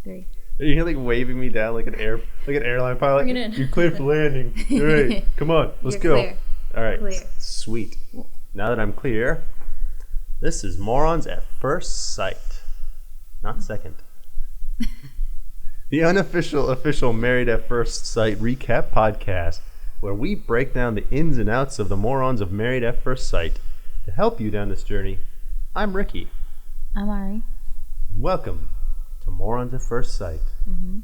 3. You're like waving me down like an airline pilot. Bring it in. You're clear for landing. All right, come on, let's You're go. Clear. All right, Clear. Sweet. Now that I'm clear, this is Morons at First Sight, not second. The unofficial, official Married at First Sight recap podcast, where we break down the ins and outs of the morons of Married at First Sight. To help you down this journey, I'm Ricky. I'm Ari. Welcome to Morons at First Sight. Mm-hmm.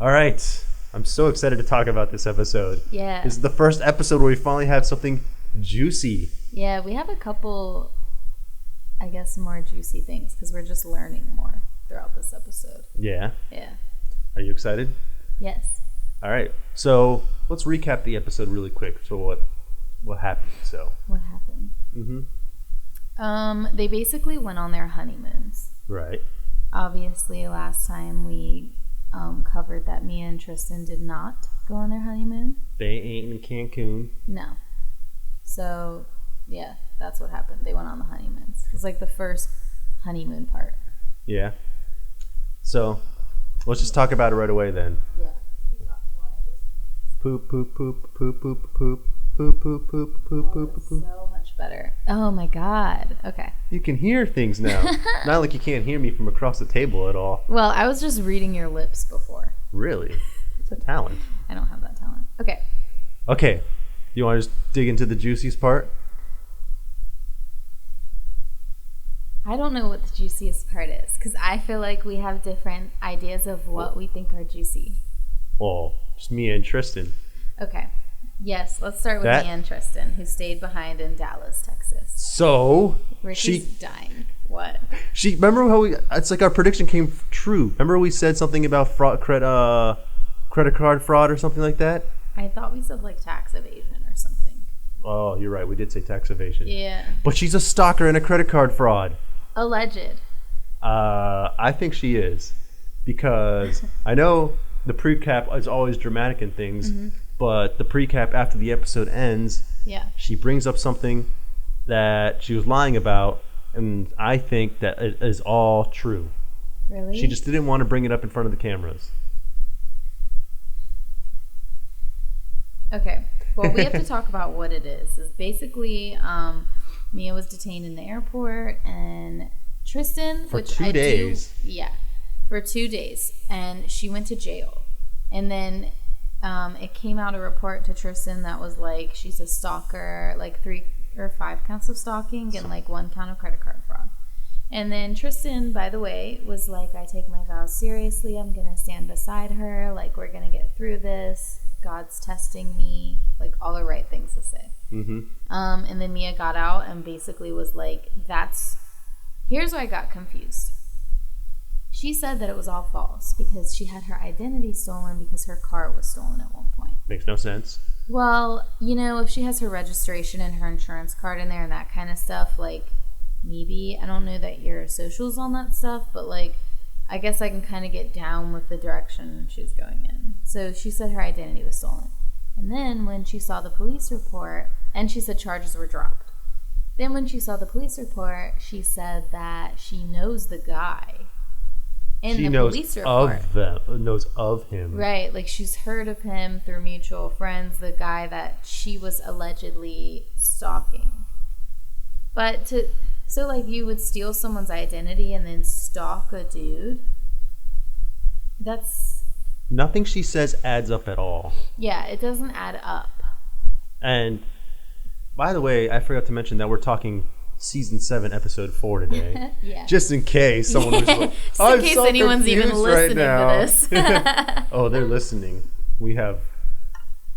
All right. I'm so excited to talk about this episode. Yeah. This is the first episode where we finally have something juicy. Yeah, we have a couple, I guess, more juicy things because we're just learning more throughout this episode. Yeah. Yeah. Are you excited? Yes. All right. So let's recap the episode really quick. So what happened? What happened? They basically went on their honeymoons. Right. Obviously, last time we covered that Mia and Tristan did not go on their honeymoon. They ain't in Cancun. No. So, yeah, that's what happened. They went on the honeymoons. It was like the first honeymoon part. Yeah. So let's just talk about it right away then. Yeah. Poop, poop, poop, poop, poop, poop, poop, poop, poop, poop, poop, poop. So much better. Oh my God. Okay. You can hear things now. Not like you can't hear me from across the table at all. Well, I was just reading your lips before. Really? It's a talent. I don't have that talent. Okay. Okay. You want to just dig into the juiciest part? I don't know what the juiciest part is because I feel like we have different ideas of what we think are juicy. Well, just Mia and Tristan. Okay. Yes, let's start with Mia and Tristan, who stayed behind in Dallas, Texas. So Ricky's dying. What? Remember how it's like our prediction came true. Remember we said something about credit card fraud or something like that? I thought we said like tax evasion or something. Oh, you're right. We did say tax evasion. Yeah. But she's a stalker and a credit card fraud. Alleged. I think she is. Because I know the pre-cap is always dramatic in things, but the pre-cap after the episode ends, she brings up something that she was lying about, and I think that it is all true. Really? She just didn't want to bring it up in front of the cameras. Okay. Well, we have to talk about what it is. It's basically, Mia was detained in the airport, and Tristan, for 2 days. For 2 days, and she went to jail. And then it came out a report to Tristan that was like she's a stalker, like 3 or 5 counts of stalking and like 1 count of credit card fraud. And then Tristan, by the way, was like, I take my vows seriously. I'm going to stand beside her. Like, we're going to get through this. God's testing me. Like, all the right things to say. And then Mia got out and basically was like, here's where I got confused. She said that it was all false because she had her identity stolen because her car was stolen at one point. Makes no sense. Well, you know, if she has her registration and her insurance card in there and that kind of stuff, like, maybe. I don't know that your socials on that stuff, but, like, I guess I can kind of get down with the direction she's going in. So she said her identity was stolen. And then when she saw the police report, and she said charges were dropped. Then when she saw the police report, she said that she knows the guy. She knows of him. Right, like she's heard of him through mutual friends, the guy that she was allegedly stalking. But so like you would steal someone's identity and then stalk a dude? That's... Nothing she says adds up at all. Yeah, it doesn't add up. And by the way, I forgot to mention that we're talking Season 7, Episode 4 today. Yeah. Just in case someone was like, just in case so anyone's even listening to this. Oh, they're listening. We have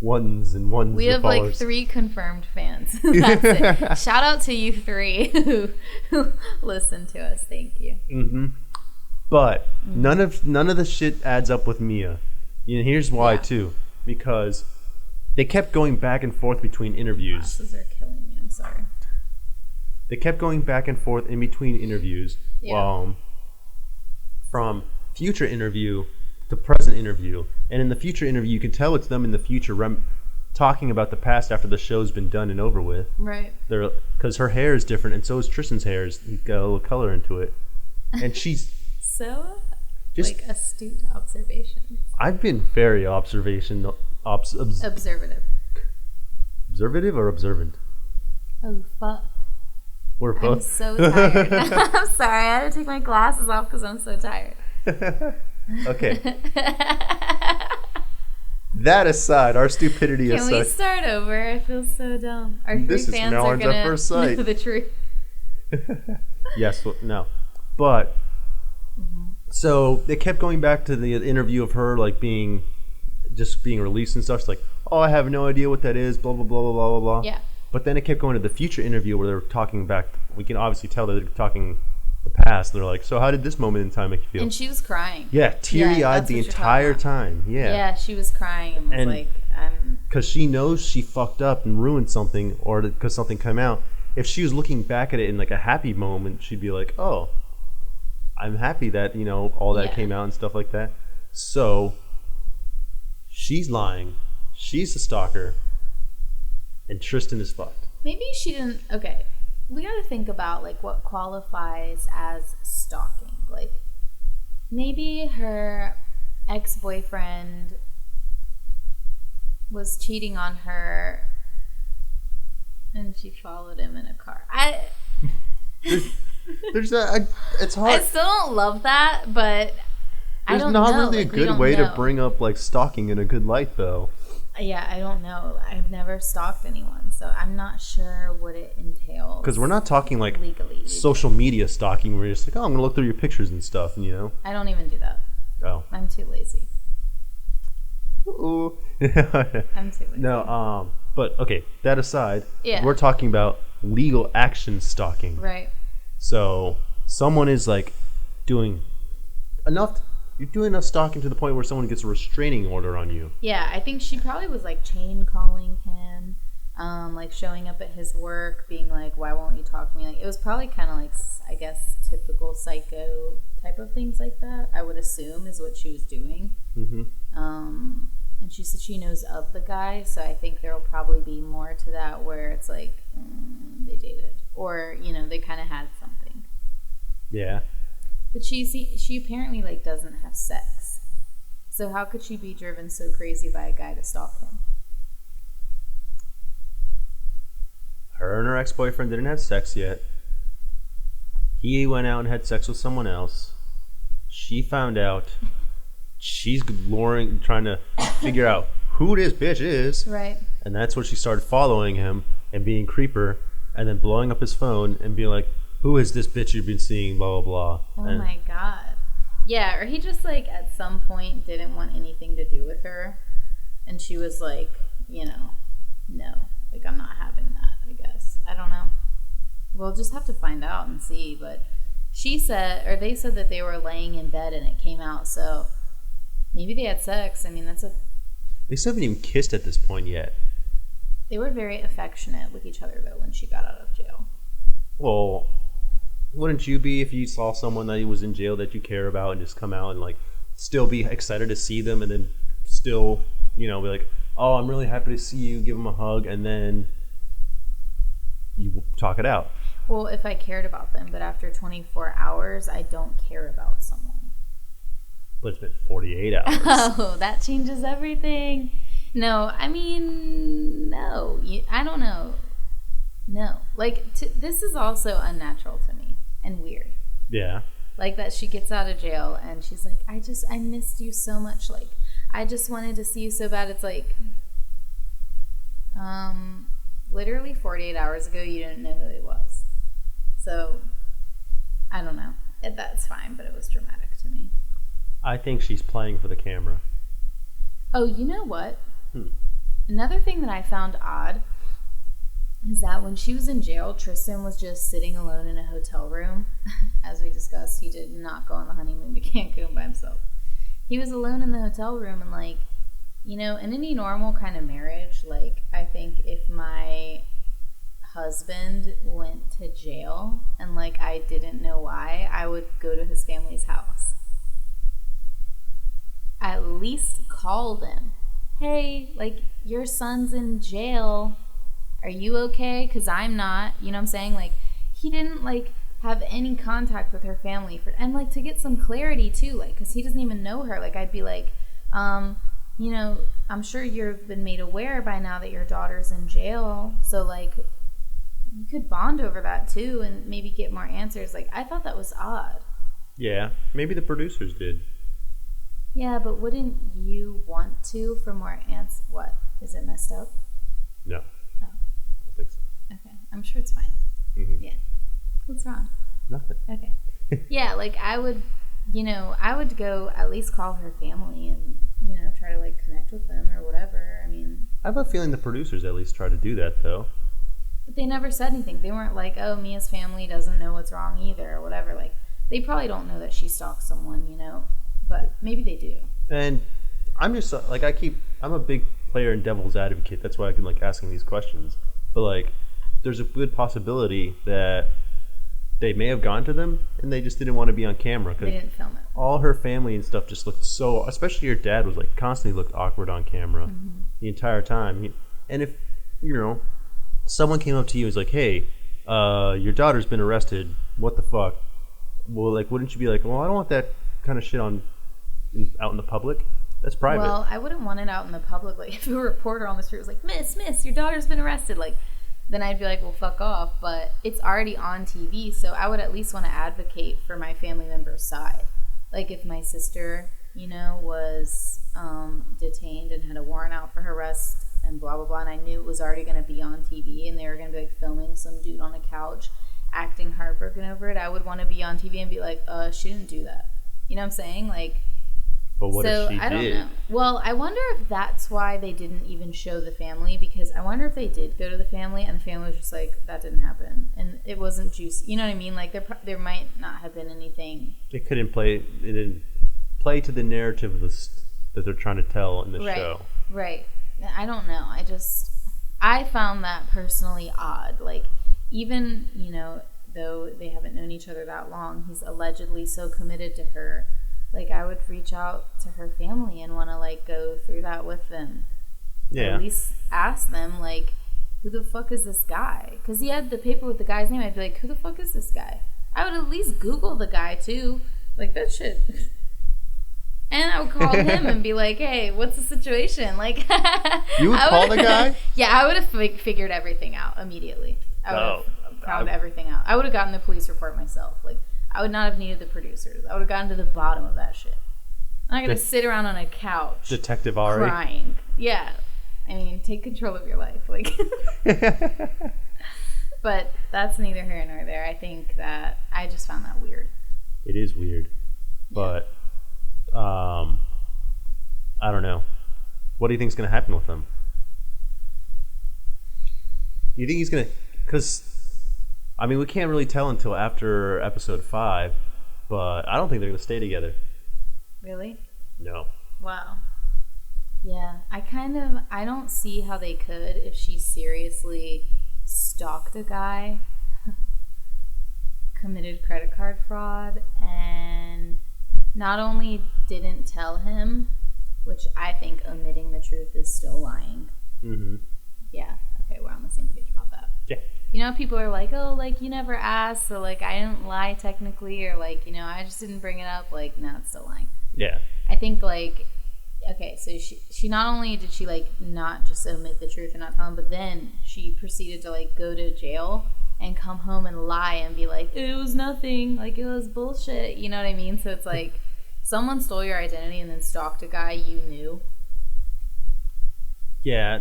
ones and ones. We have like 3 confirmed fans. That's it. Shout out to you 3 who listen to us. Thank you. But none of the shit adds up with Mia. And here's why too. Because they kept going back and forth between interviews. Glasses are killing me. I'm sorry. They kept going back and forth in between interviews, from future interview to present interview. And in the future interview, you can tell it's them in the future talking about the past after the show's been done and over with. Right. Because her hair is different, and so is Tristan's hair. He's got a little color into it. And she's... So? Just like astute observations. I've been very observative. Observative. Observative or observant? Oh, fuck. We're both. I'm so tired. I'm sorry. I had to take my glasses off because I'm so tired. Okay. That aside, our stupidity aside. Can we start over? I feel so dumb. Our three fans are going to know the truth. Yes, no. But, so they kept going back to the interview of her, like, being released and stuff. She's like, oh, I have no idea what that is, blah, blah, blah, blah, blah, blah. Yeah. But then it kept going to the future interview where they're talking back. We can obviously tell that they're talking the past. They're like, so how did this moment in time make you feel? And she was crying. Yeah, teary-eyed the entire time. Yeah. Yeah, she was crying and was like, because she knows she fucked up and ruined something, or because something came out. If she was looking back at it in like a happy moment, she'd be like, oh, I'm happy that, all that came out and stuff like that. So she's lying. She's the stalker. And Tristan is fucked. Maybe she didn't. Okay. We got to think about like what qualifies as stalking. Like maybe her ex-boyfriend was cheating on her and she followed him in a car. There's that. It's hard. I still don't love that, but I don't know. There's not really a good way to bring up like stalking in a good light, though. Yeah, I don't know. I've never stalked anyone, so I'm not sure what it entails. Because we're not talking like legally. Social media stalking where you're just like, oh, I'm going to look through your pictures and stuff, I don't even do that. Oh. I'm too lazy. Ooh. I'm too lazy. No, but okay, that aside, we're talking about legal action stalking. Right. So someone is like doing enough... You're doing enough stalking to the point where someone gets a restraining order on you. Yeah, I think she probably was like chain calling him, like showing up at his work, being like, "Why won't you talk to me?" Like it was probably kind of like, I guess, typical psycho type of things like that. I would assume is what she was doing. Mm-hmm. And she said she knows of the guy, so I think there will probably be more to that where it's like they dated, or they kind of had something. Yeah. But she apparently like doesn't have sex. So how could she be driven so crazy by a guy to stalk him? Her and her ex-boyfriend didn't have sex yet. He went out and had sex with someone else. She found out. She's trying to figure out who this bitch is. Right. And that's when she started following him and being creeper and then blowing up his phone and being like, who is this bitch you've been seeing, blah, blah, blah. Oh, my God. Yeah, or he just, like, at some point didn't want anything to do with her. And she was like, no. Like, I'm not having that, I guess. I don't know. We'll just have to find out and see. But they said that they were laying in bed and it came out. So maybe they had sex. I mean, They still haven't even kissed at this point yet. They were very affectionate with each other, though, when she got out of jail. Well... Wouldn't you be if you saw someone that was in jail that you care about and just come out and like still be excited to see them and then still, be like, oh, I'm really happy to see you, give them a hug, and then you talk it out? Well, if I cared about them, but after 24 hours, I don't care about someone. But it's been 48 hours. Oh, that changes everything. No, I mean, no. I don't know. No. Like, this is also unnatural to me and weird. Yeah. Like that she gets out of jail and she's like, I missed you so much. Like, I just wanted to see you so bad. It's like, literally 48 hours ago, you didn't know who he was. So, I don't know. That's fine, but it was dramatic to me. I think she's playing for the camera. Oh, you know what? Another thing that I found odd is that when she was in jail, Tristan was just sitting alone in a hotel room. As we discussed, he did not go on the honeymoon to Cancun by himself. He was alone in the hotel room and like, in any normal kind of marriage, like I think if my husband went to jail and like I didn't know why, I would go to his family's house. At least call them. Hey, like your son's in jail. Are you okay? Because I'm not. You know what I'm saying? Like, he didn't, like, have any contact with her family and like to get some clarity too, like because he doesn't even know her. Like I'd be like, you know, I'm sure you've been made aware by now that your daughter's in jail, so like you could bond over that too and maybe get more answers. Like I thought that was odd. Yeah, maybe the producers did. Yeah, but wouldn't you want to for more answers? What? Is it messed up? No. Oh. I don't think so. Okay. I'm sure it's fine. Mm-hmm. Yeah. What's wrong? Nothing. Okay. Yeah, like I would go at least call her family and, you know, try to like connect with them or whatever. I mean, I have a feeling the producers at least try to do that though. But they never said anything. They weren't like, oh, Mia's family doesn't know what's wrong either or whatever. Like, they probably don't know that she stalks someone, you know, but maybe they do. And I'm just like, I'm a big player in devil's advocate. That's why I can like asking these questions. But like, there's a good possibility that they may have gone to them and they just didn't want to be on camera. They didn't film it. All her family and stuff just looked so, especially her dad was like constantly looked awkward on camera the entire time. And if, you know, someone came up to you and was like, hey, your daughter's been arrested. What the fuck? Well, like, wouldn't you be like, well, I don't want that kind of shit out in the public? That's private. Well, I wouldn't want it out in the public. Like, if a reporter on the street was like, Miss, your daughter's been arrested, like, then I'd be like, well, fuck off. But it's already on TV, so I would at least want to advocate for my family member's side. Like, if my sister, you know, was detained and had a warrant out for her arrest and blah, blah, blah, and I knew it was already going to be on TV and they were going to be, like, filming some dude on a couch acting heartbroken over it, I would want to be on TV and be like, she didn't do that. You know what I'm saying? Like, but what if she did? I don't know. Well, I wonder if that's why they didn't even show the family, because I wonder if they did go to the family and the family was just like, that didn't happen. And it wasn't juicy. You know what I mean? Like, there might not have been anything. It didn't play to the narrative that they're trying to tell in the show. Right. I don't know. I found that personally odd. Like, even, you know, though they haven't known each other that long, he's allegedly so committed to her. Like, I would reach out to her family and want to, like, go through that with them. Yeah. Or at least ask them, like, who the fuck is this guy? Because he had the paper with the guy's name. I'd be like, who the fuck is this guy? I would at least Google the guy, too. Like, that shit. And I would call him and be like, hey, what's the situation? Like, you would call the guy? Yeah, I would have figured everything out immediately. I would have found everything out. I would have gotten the police report myself. Like, I would not have needed the producers. I would have gotten to the bottom of that shit. I'm not going to sit around on a couch. Detective Ari. Crying. Yeah. I mean, take control of your life. Like, but that's neither here nor there. I think that I just found that weird. It is weird. But, I don't know. What do you think is going to happen with them? You think he's going to... Because... I mean, we can't really tell until after episode 5, but I don't think they're going to stay together. Really? No. Wow. Yeah, I don't see how they could if she seriously stalked a guy, committed credit card fraud, and not only didn't tell him, which I think omitting the truth is still lying. Mm-hmm. Yeah, okay, we're on the same page about that. Yeah. You know, people are like, oh, like, you never asked, so, like, I didn't lie technically, or, like, you know, I just didn't bring it up. Like, no, it's still lying. Yeah. I think, like, okay, so she not only did she, like, not just omit the truth and not tell him, but then she proceeded to, like, go to jail and come home and lie and be like, it was nothing, like, it was bullshit. You know what I mean? So it's like, someone stole your identity and then stalked a guy you knew. Yeah,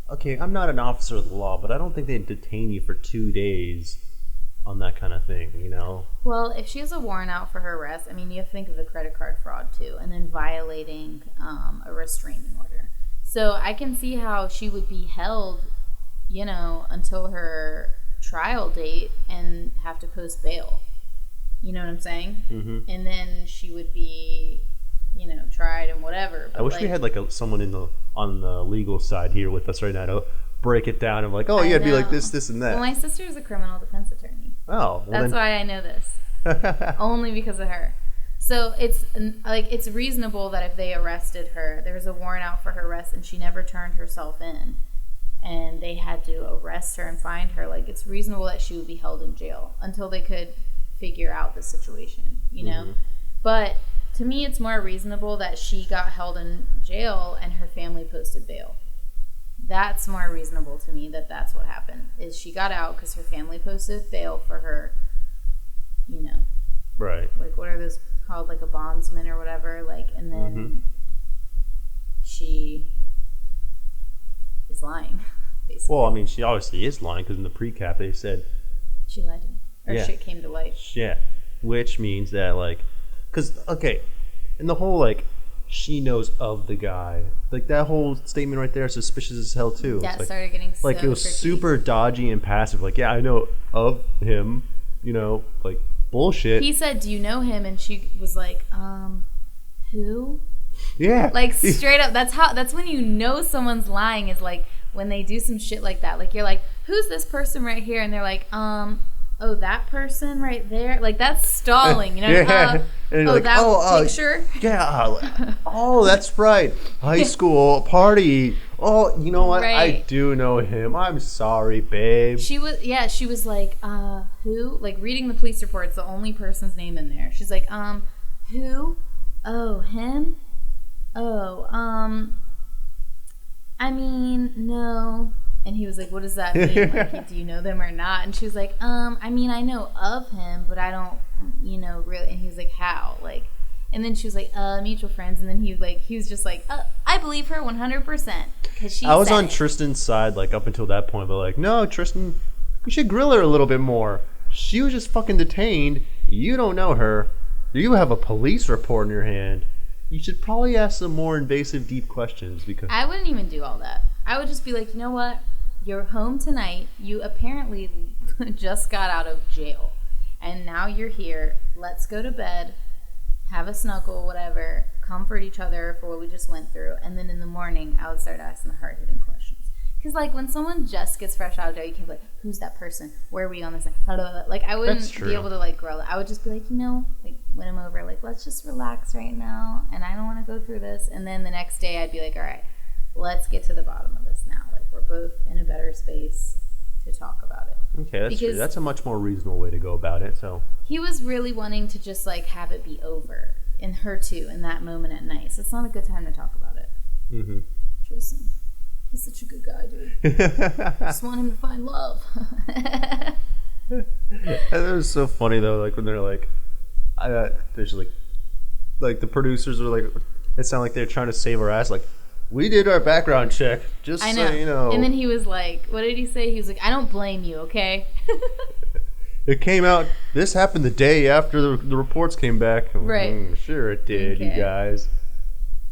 okay, I'm not an officer of the law, but I don't think they'd detain you for 2 days on that kind of thing, you know? Well, if she has a warrant out for her arrest, I mean, you have to think of the credit card fraud, too, and then violating a restraining order. So I can see how she would be held, you know, until her trial date and have to post bail. You know what I'm saying? Mm-hmm. And then she would be, you know, tried and whatever. But I wish we had, like, someone on the legal side here with us right now to break it down. I'm like, oh, you had to be like this, and that. Well, my sister is a criminal defense attorney. Oh. Well, that's why I know this. Only because of her. So it's reasonable that if they arrested her, there was a warrant out for her arrest and she never turned herself in. and they had to arrest her and find her. Like, it's reasonable that she would be held in jail until they could figure out the situation, you know? But to me, it's more reasonable that she got held in jail and her family posted bail. That's more reasonable to me, that's what happened, is she got out because her family posted bail for her, you know. Right. Like, what are those called? Like a bondsman or whatever. Like, and then she is lying, basically. Well, I mean, she obviously is lying because in the pre-cap they said she lied to me. Or shit came to light. Yeah. Which means that, like, because, okay, and the whole, like, she knows of the guy. Like, that whole statement right there is suspicious as hell, too. That like, started getting so like, it was tricky. super dodgy and passive. Like, yeah, I know of him, you know, like, bullshit. He said, do you know him? And she was like, who? Yeah. Like, straight up. That's when you know someone's lying, is like when they do some shit like that. Like, you're like, who's this person right here? And they're like, oh, that person right there? Like, that's stalling, you know? Yeah. And like, that picture? Yeah. Oh, that's right. High school party. Oh, you know what? Right. I do know him. I'm sorry, babe. She was like, who? Like, reading the police report, it's the only person's name in there. She's like, who? Oh, him? Oh, I mean, no. And he was like, what does that mean? Like, do you know them or not? And she was like, I mean, I know of him, but I don't, you know, really. And he was like, how? Like, and then she was like, mutual friends. And then he was just like, I believe her 100%. I was on Tristan's side, like, up until that point, but like, no, Tristan, you should grill her a little bit more. She was just fucking detained. You don't know her. You have a police report in your hand. You should probably ask some more invasive, deep questions, because I wouldn't even do all that. I would just be like, you know what? You're home tonight. You apparently just got out of jail. And now you're here. Let's go to bed, have a snuggle, whatever, comfort each other for what we just went through. And then in the morning, I would start asking the hard-hitting questions. Because, like, when someone just gets fresh out of jail, you can't be like, who's that person? Where were you on this night? Like, I wouldn't be able to, like, grow that. I would just be like, you know, like, win him over. Like, let's just relax right now. And I don't want to go through this. And then the next day, I'd be like, all right, let's get to the bottom of this now. Like, we're both in a better space to talk about it. Okay, that's true. That's a much more reasonable way to go about it. So he was really wanting to just, like, have it be over, and her too, in that moment at night. So it's not a good time to talk about it. Mm-hmm. Tristan, he's such a good guy, dude. Just want him to find love. It was so funny though, like when they're like, there's like the producers are like, it sounded like they're trying to save our ass. Like, we did our background check, just so you know. And then he was like, what did he say? He was like, I don't blame you, okay? It came out, this happened the day after the reports came back. Right. Sure it did, okay. You guys.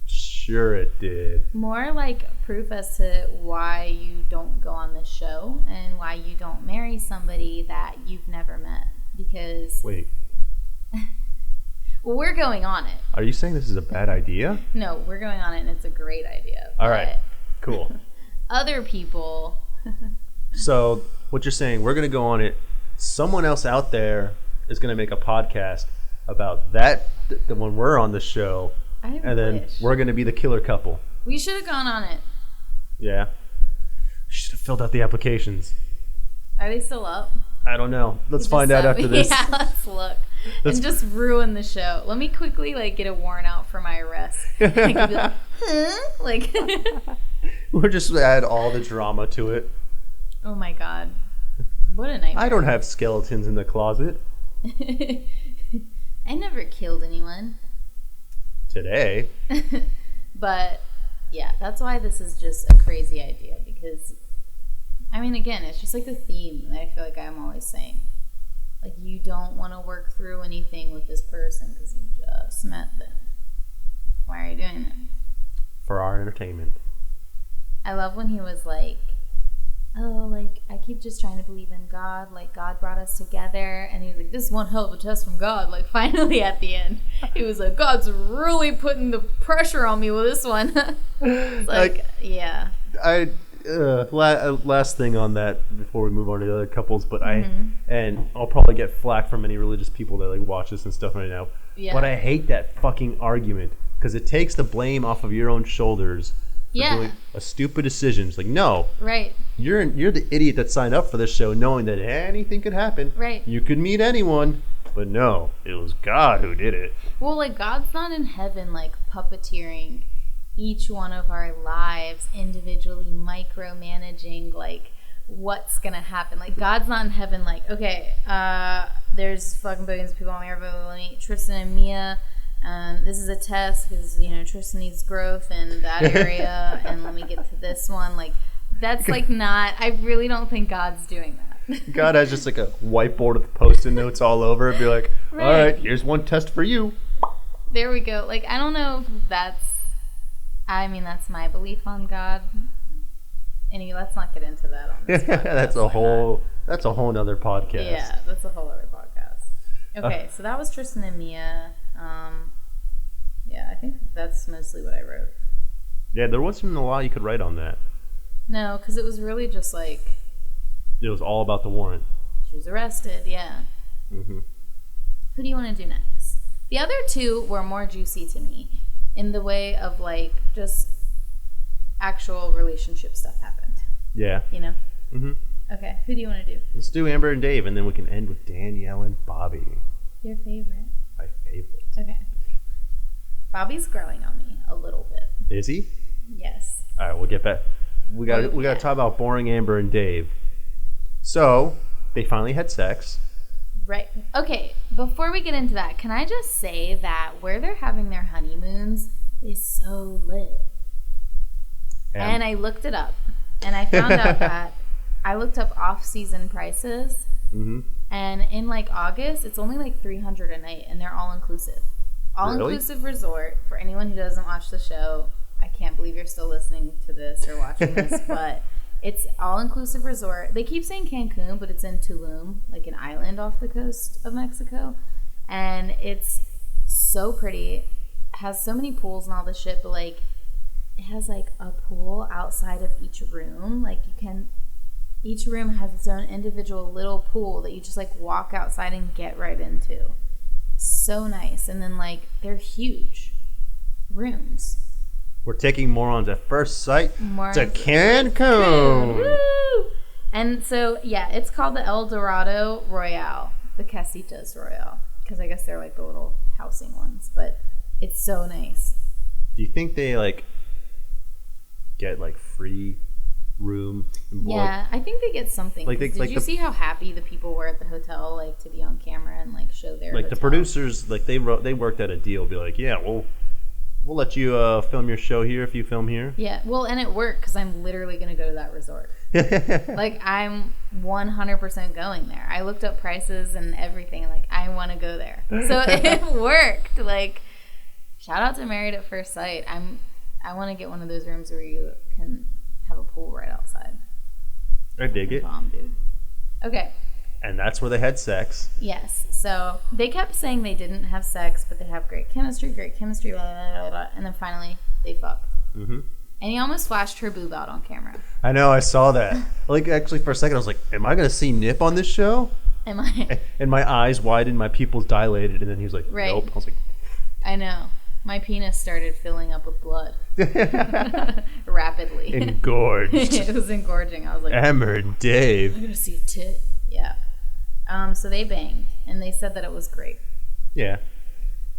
Sure it did. More like proof as to why you don't go on this show and why you don't marry somebody that you've never met. Because... Wait. Well, we're going on it. Are you saying this is a bad idea? No, we're going on it, and it's a great idea. All right. Cool. Other people... So, what you're saying, we're going to go on it. Someone else out there is going to make a podcast about that, the one we're on the show, and then we're going to be the killer couple. We should have gone on it. Yeah. Should have filled out the applications. Are they still up? I don't know. Let's find out after this. Yeah, let's look. And just ruin the show. Let me quickly, like, get a warrant out for my arrest. I could be like, huh? Like... We'll just add all the drama to it. Oh my god. What a nightmare. I don't have skeletons in the closet. I never killed anyone. Today. But, yeah, that's why this is just a crazy idea. Because, I mean, again, it's just like the theme that I feel like I'm always saying. Like, you don't want to work through anything with this person because you just met them. Why are you doing it? For our entertainment. I love when he was like, oh, like, I keep just trying to believe in God. Like, God brought us together. And he was like, this is one hell of a test from God. Like, finally at the end, he was like, God's really putting the pressure on me with this one. It's like, yeah. Last thing on that before we move on to the other couples, but and I'll probably get flack from any religious people that, like, watch this and stuff right now. Yeah. But I hate that fucking argument because it takes the blame off of your own shoulders doing a stupid decision. It's like, no. Right. You're the idiot that signed up for this show knowing that anything could happen. Right. You could meet anyone. But no, it was God who did it. Well, like, God's not in heaven, like, puppeteering each one of our lives, individually micromanaging, like, what's gonna happen. Like, God's not in heaven, like, okay, there's fucking billions of people on the earth, but let me meet Tristan and Mia. This is a test because, you know, Tristan needs growth in that area, and let me get to this one. Like, that's, like, not, I really don't think God's doing that. God has just like a whiteboard with Post-it notes all over. It'd be like, all right, here's one test for you. There we go. Like, I don't know if that's, I mean, that's my belief on God. Anyway, let's not get into that on this podcast. That's a whole nother podcast. Yeah, that's a whole other podcast. Okay, so that was Tristan and Mia. Yeah, I think that's mostly what I wrote. Yeah, there wasn't a lot you could write on that. No, because it was really just like... It was all about the warrant. She was arrested, yeah. Mm-hmm. Who do you want to do next? The other two were more juicy to me in the way of, like, just actual relationship stuff happened. Yeah. You know? Mm-hmm. Okay, who do you want to do? Let's do Amber and Dave, and then we can end with Danielle and Bobby. Your favorite. My favorite. Okay. Bobby's growing on me a little bit. Is he? Yes. All right, we'll get back. We got to talk about boring Amber and Dave. So, they finally had sex. Right. Okay, before we get into that, can I just say that where they're having their honeymoons is so lit. And I looked it up, and I found out that I looked up off-season prices, and in, like, August, it's only, like, $300 a night, and they're all-inclusive. All-inclusive resort. For anyone who doesn't watch the show, I can't believe you're still listening to this or watching this, but... It's all-inclusive resort. They keep saying Cancun, but it's in Tulum, like an island off the coast of Mexico. And it's so pretty. It has so many pools and all this shit, but, like, it has, like, a pool outside of each room. Like, each room has its own individual little pool that you just, like, walk outside and get right into. So nice. And then, like, they're huge rooms. We're taking Morons at first sight to Cancun. Woo! And so, yeah, it's called the El Dorado Royale, the Casitas Royale, because I guess they're like the little housing ones, but it's so nice. Do you think they, like, get, like, free room and board? Yeah, I think they get something. Like Did you see how happy the people were at the hotel, like, to be on camera and, like, show their like hotel? The producers, like, they worked out a deal, be like, yeah, we'll let you film your show here if you film here. Yeah, well, and it worked because I'm literally going to go to that resort. Like, I'm 100% going there. I looked up prices and everything. Like, I want to go there. So it worked. Like, shout out to Married at First Sight. I want to get one of those rooms where you can have a pool right outside. I dig it. Bomb, dude. Okay. And that's where they had sex. Yes. So they kept saying they didn't have sex, but they have great chemistry, blah, blah, blah, blah, and then finally they fucked. Mm-hmm. And he almost flashed her boob out on camera. I know, I saw that. Like, actually, for a second, I was like, am I going to see Nip on this show? Am I? And my eyes widened, my pupils dilated, and then he was like, nope. I was like... I know. My penis started filling up with blood. Rapidly. Engorged. It was engorging. I was like... Amber and Dave. I'm going to see a tit. Yeah. So they banged, and they said that it was great. Yeah.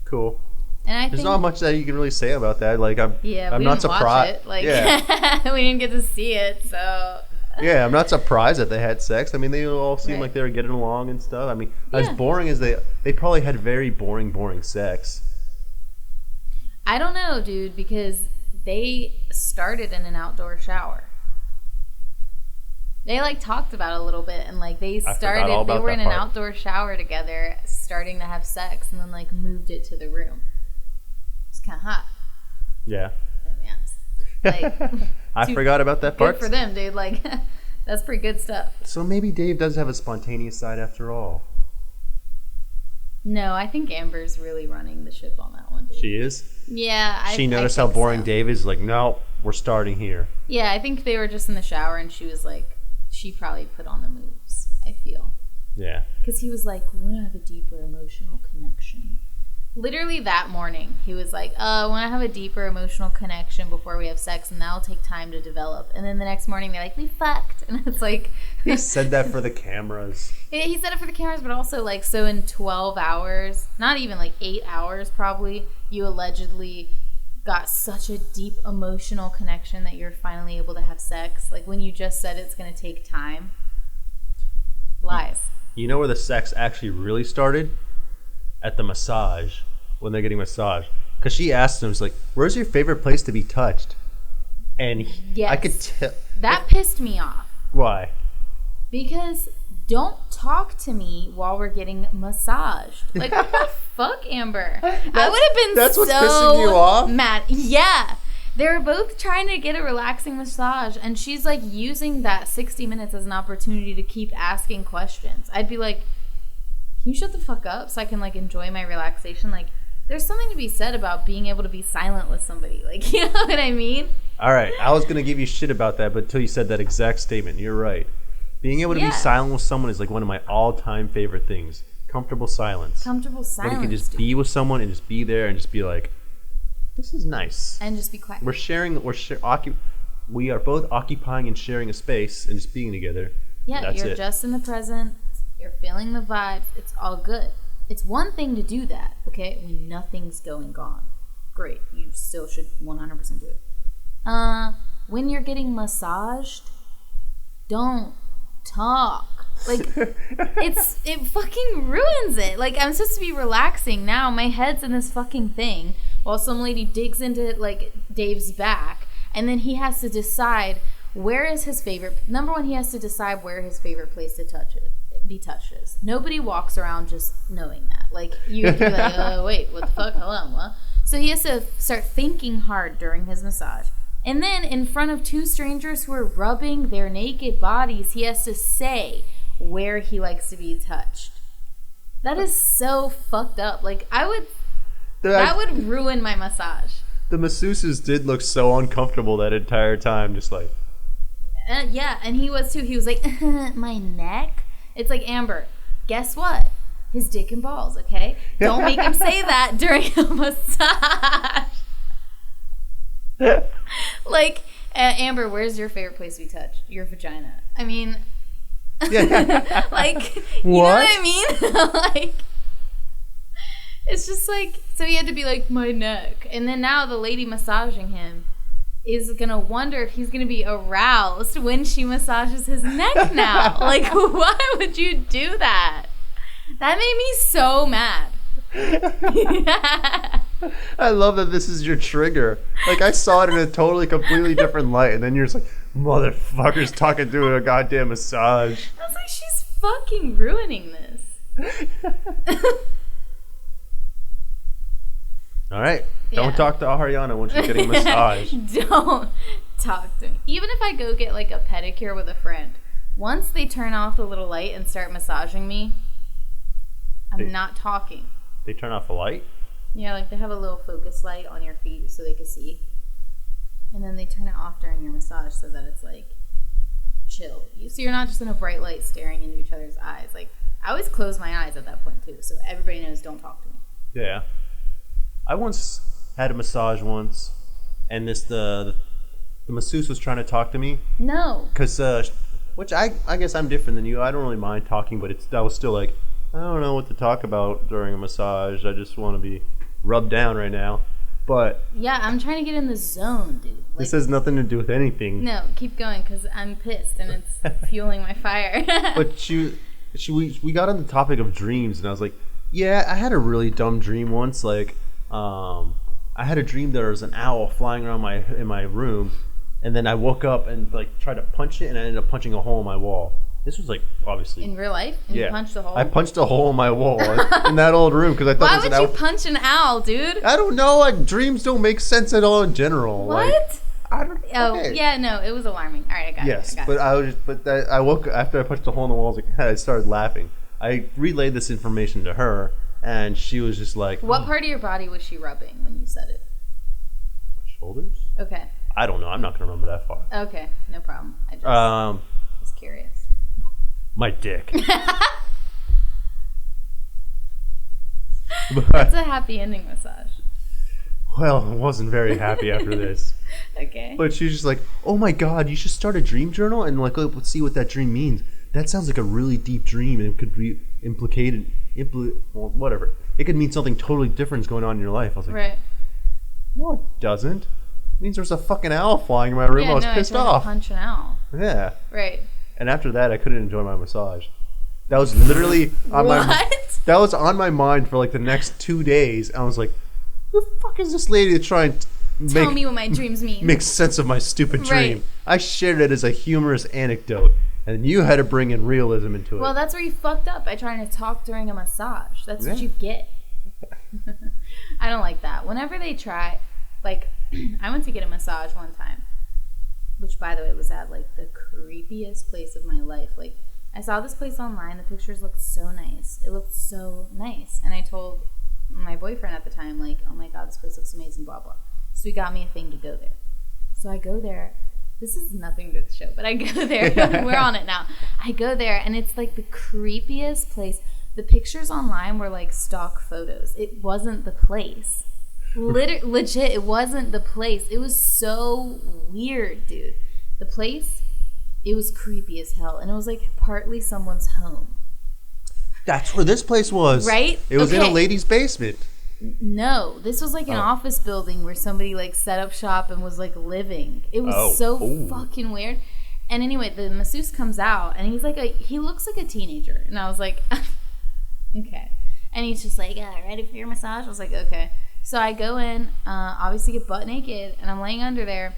Cool. And there's not much that you can really say about that. Like, I'm not surprised. Like, yeah. We didn't get to see it, so... Yeah, I'm not surprised that they had sex. I mean, they all seemed like they were getting along and stuff. I mean, as boring as they probably had very boring sex. I don't know, dude, because they started in an outdoor shower. They, like, talked about it a little bit, and, like, they were in an outdoor shower together, starting to have sex, and then, like, moved it to the room. It's kind of hot. Yeah. Like, I forgot about that part. Good for them, dude. Like, that's pretty good stuff. So maybe Dave does have a spontaneous side after all. No, I think Amber's really running the ship on that one, dude. She is? Yeah. She noticed how boring Dave is. Like, no, we're starting here. Yeah, I think they were just in the shower, and she was like, she probably put on the moves, I feel. Yeah. Because he was like, we want to have a deeper emotional connection. Literally that morning, he was like, I want to have a deeper emotional connection before we have sex, and that'll take time to develop. And then the next morning, they're like, we fucked. And it's like... He said that for the cameras. Yeah, he said it for the cameras, but also, like, so in 12 hours, not even, like, 8 hours probably, you allegedly got such a deep emotional connection that you're finally able to have sex. Like, when you just said it's going to take time. Lies. You know where the sex actually really started? At the massage, when they're getting massaged. Because she asked him, she's like, where's your favorite place to be touched? And yes. I could tell. That pissed me off. Why? Because don't talk to me while we're getting massaged. Like, what the fuck, Amber? I would have been that's so what's pissing you off? mad. Yeah. They were both trying to get a relaxing massage, and she's, like, using that 60 minutes as an opportunity to keep asking questions. I'd be like, can you shut the fuck up so I can, like, enjoy my relaxation? Like, there's something to be said about being able to be silent with somebody. Like, you know what I mean? All right. I was going to give you shit about that, but until you said that exact statement, you're right. Being able to be silent with someone is, like, one of my all-time favorite things. Comfortable silence. Comfortable silence. When you can just be with someone and just be there and just be like, this is nice. And just be quiet. We are both occupying and sharing a space and just being together. Yeah, you're just in the present. You're feeling the vibe. It's all good. It's one thing to do that, okay, when nothing's going on. Great. You still should 100% do it. When you're getting massaged, don't talk. Like, it fucking ruins it. Like, I'm supposed to be relaxing now. My head's in this fucking thing while some lady digs into, like, Dave's back, and then he has to decide where is his favorite. Number one, he has to decide where his favorite place to be touched is. Nobody walks around just knowing that. Like, you have to be like, oh, wait, what the fuck? Hold on, what? So he has to start thinking hard during his massage. And then in front of two strangers who are rubbing their naked bodies, he has to say where he likes to be touched. That is so fucked up. Like, that would ruin my massage. The masseuses did look so uncomfortable that entire time, just like... Yeah, and he was too. He was like, my neck? It's like, Amber, guess what? His dick and balls, okay? Don't make him say that during a massage. Like, Amber, where's your favorite place to be touched? Your vagina. I mean, like, you know what I mean? Like, it's just like, so he had to be like, my neck. And then now the lady massaging him is gonna wonder if he's gonna be aroused when she massages his neck now. Like, why would you do that? That made me so mad. Yeah. I love that this is your trigger. Like, I saw it in a totally, completely different light, and then you're just like, motherfucker's talking through a goddamn massage. I was like, she's fucking ruining this. All right. Don't talk to Ariana when she's getting a massage. Don't talk to me. Even if I go get, like, a pedicure with a friend, once they turn off the little light and start massaging me, I'm not talking. They turn off the light? Yeah, like, they have a little focus light on your feet so they can see. And then they turn it off during your massage so that it's, like, chill. So you're not just in a bright light staring into each other's eyes. Like, I always close my eyes at that point, too, so everybody knows don't talk to me. Yeah. I once had a massage once, and the masseuse was trying to talk to me. No. Because, which I guess I'm different than you. I don't really mind talking, but I was still like, I don't know what to talk about during a massage. I just want to be rubbed down right now. But yeah, I'm trying to get in the zone, dude. Like, this has nothing to do with anything. No, keep going, because I'm pissed, and it's fueling my fire. But we got on the topic of dreams, and I was like, yeah, I had a really dumb dream once. Like, I had a dream there was an owl flying around in my room, and then I woke up and, like, tried to punch it, and I ended up punching a hole in my wall. This was, like, obviously in real life. And you punched a hole. I punched a hole in my wall in that old room because I thought. Why would you punch an owl, dude? I don't know. Like, dreams don't make sense at all in general. What? Like, I don't. Oh, okay. Yeah, no, it was alarming. All right, I got it. Yes, but I woke after I punched a hole in the wall. I was like, I started laughing. I relayed this information to her, and she was just like, what part of your body was she rubbing when you said it? Shoulders. Okay. I don't know. I'm not gonna remember that far. Okay, no problem. I just was curious. My dick. That's a happy ending massage. Well, I wasn't very happy after this. Okay. But she's just like, oh my God, you should start a dream journal and like let's see what that dream means. That sounds like a really deep dream and it could be implicated, well, whatever. It could mean something totally different is going on in your life. I was like, right. No, it doesn't. It means there's a fucking owl flying in my room. I was pissed off. Punch an owl. Yeah. Right. And after that, I couldn't enjoy my massage. That was literally on that was on my mind for like the next 2 days. I was like, who the fuck is this lady to try and tell me what my dreams mean? Make sense of my stupid dream. Right. I shared it as a humorous anecdote, and you had to bring in realism into it. Well, that's where you fucked up by trying to talk during a massage. That's what you get. I don't like that. Whenever they try, like, I went to get a massage one time, which, by the way, was at, like, the creepiest place of my life. Like, I saw this place online. The pictures looked so nice. It looked so nice. And I told my boyfriend at the time, like, oh, my God, this place looks amazing, blah, blah. So he got me a thing to go there. So I go there. This is nothing to the show, but I go there. We're on it now. I go there, and it's, like, the creepiest place. The pictures online were, like, stock photos. It wasn't the place. Legit, it wasn't the place. It was so weird, dude. The place, it was creepy as hell. And it was, like, partly someone's home. That's where this place was. Right? It was in a lady's basement. No, this was like an office building where somebody like set up shop and was like living. It was fucking weird. And anyway, the masseuse comes out and he's like he looks like a teenager. And I was like, okay. And he's just like, ready for your massage? I was like, okay. So I go in, obviously get butt naked, and I'm laying under there,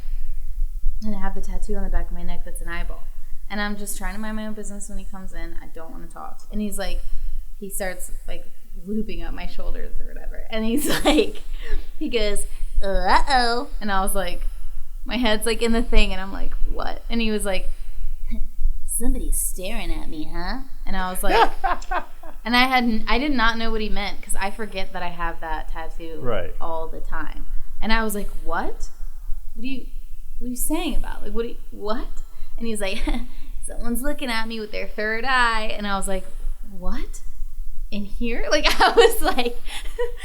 and I have the tattoo on the back of my neck that's an eyeball. And I'm just trying to mind my own business when he comes in. I don't want to talk. And he's like, he starts like looping up my shoulders or whatever. And he's like, he goes, uh-oh. And I was like, my head's like in the thing, and I'm like, what? And he was like, somebody's staring at me, huh? And I was like, and I did not know what he meant because I forget that I have that tattoo all the time. And I was like, what? What are you saying about? Like, what? And he's like, someone's looking at me with their third eye. And I was like, what? In here? Like, I was like,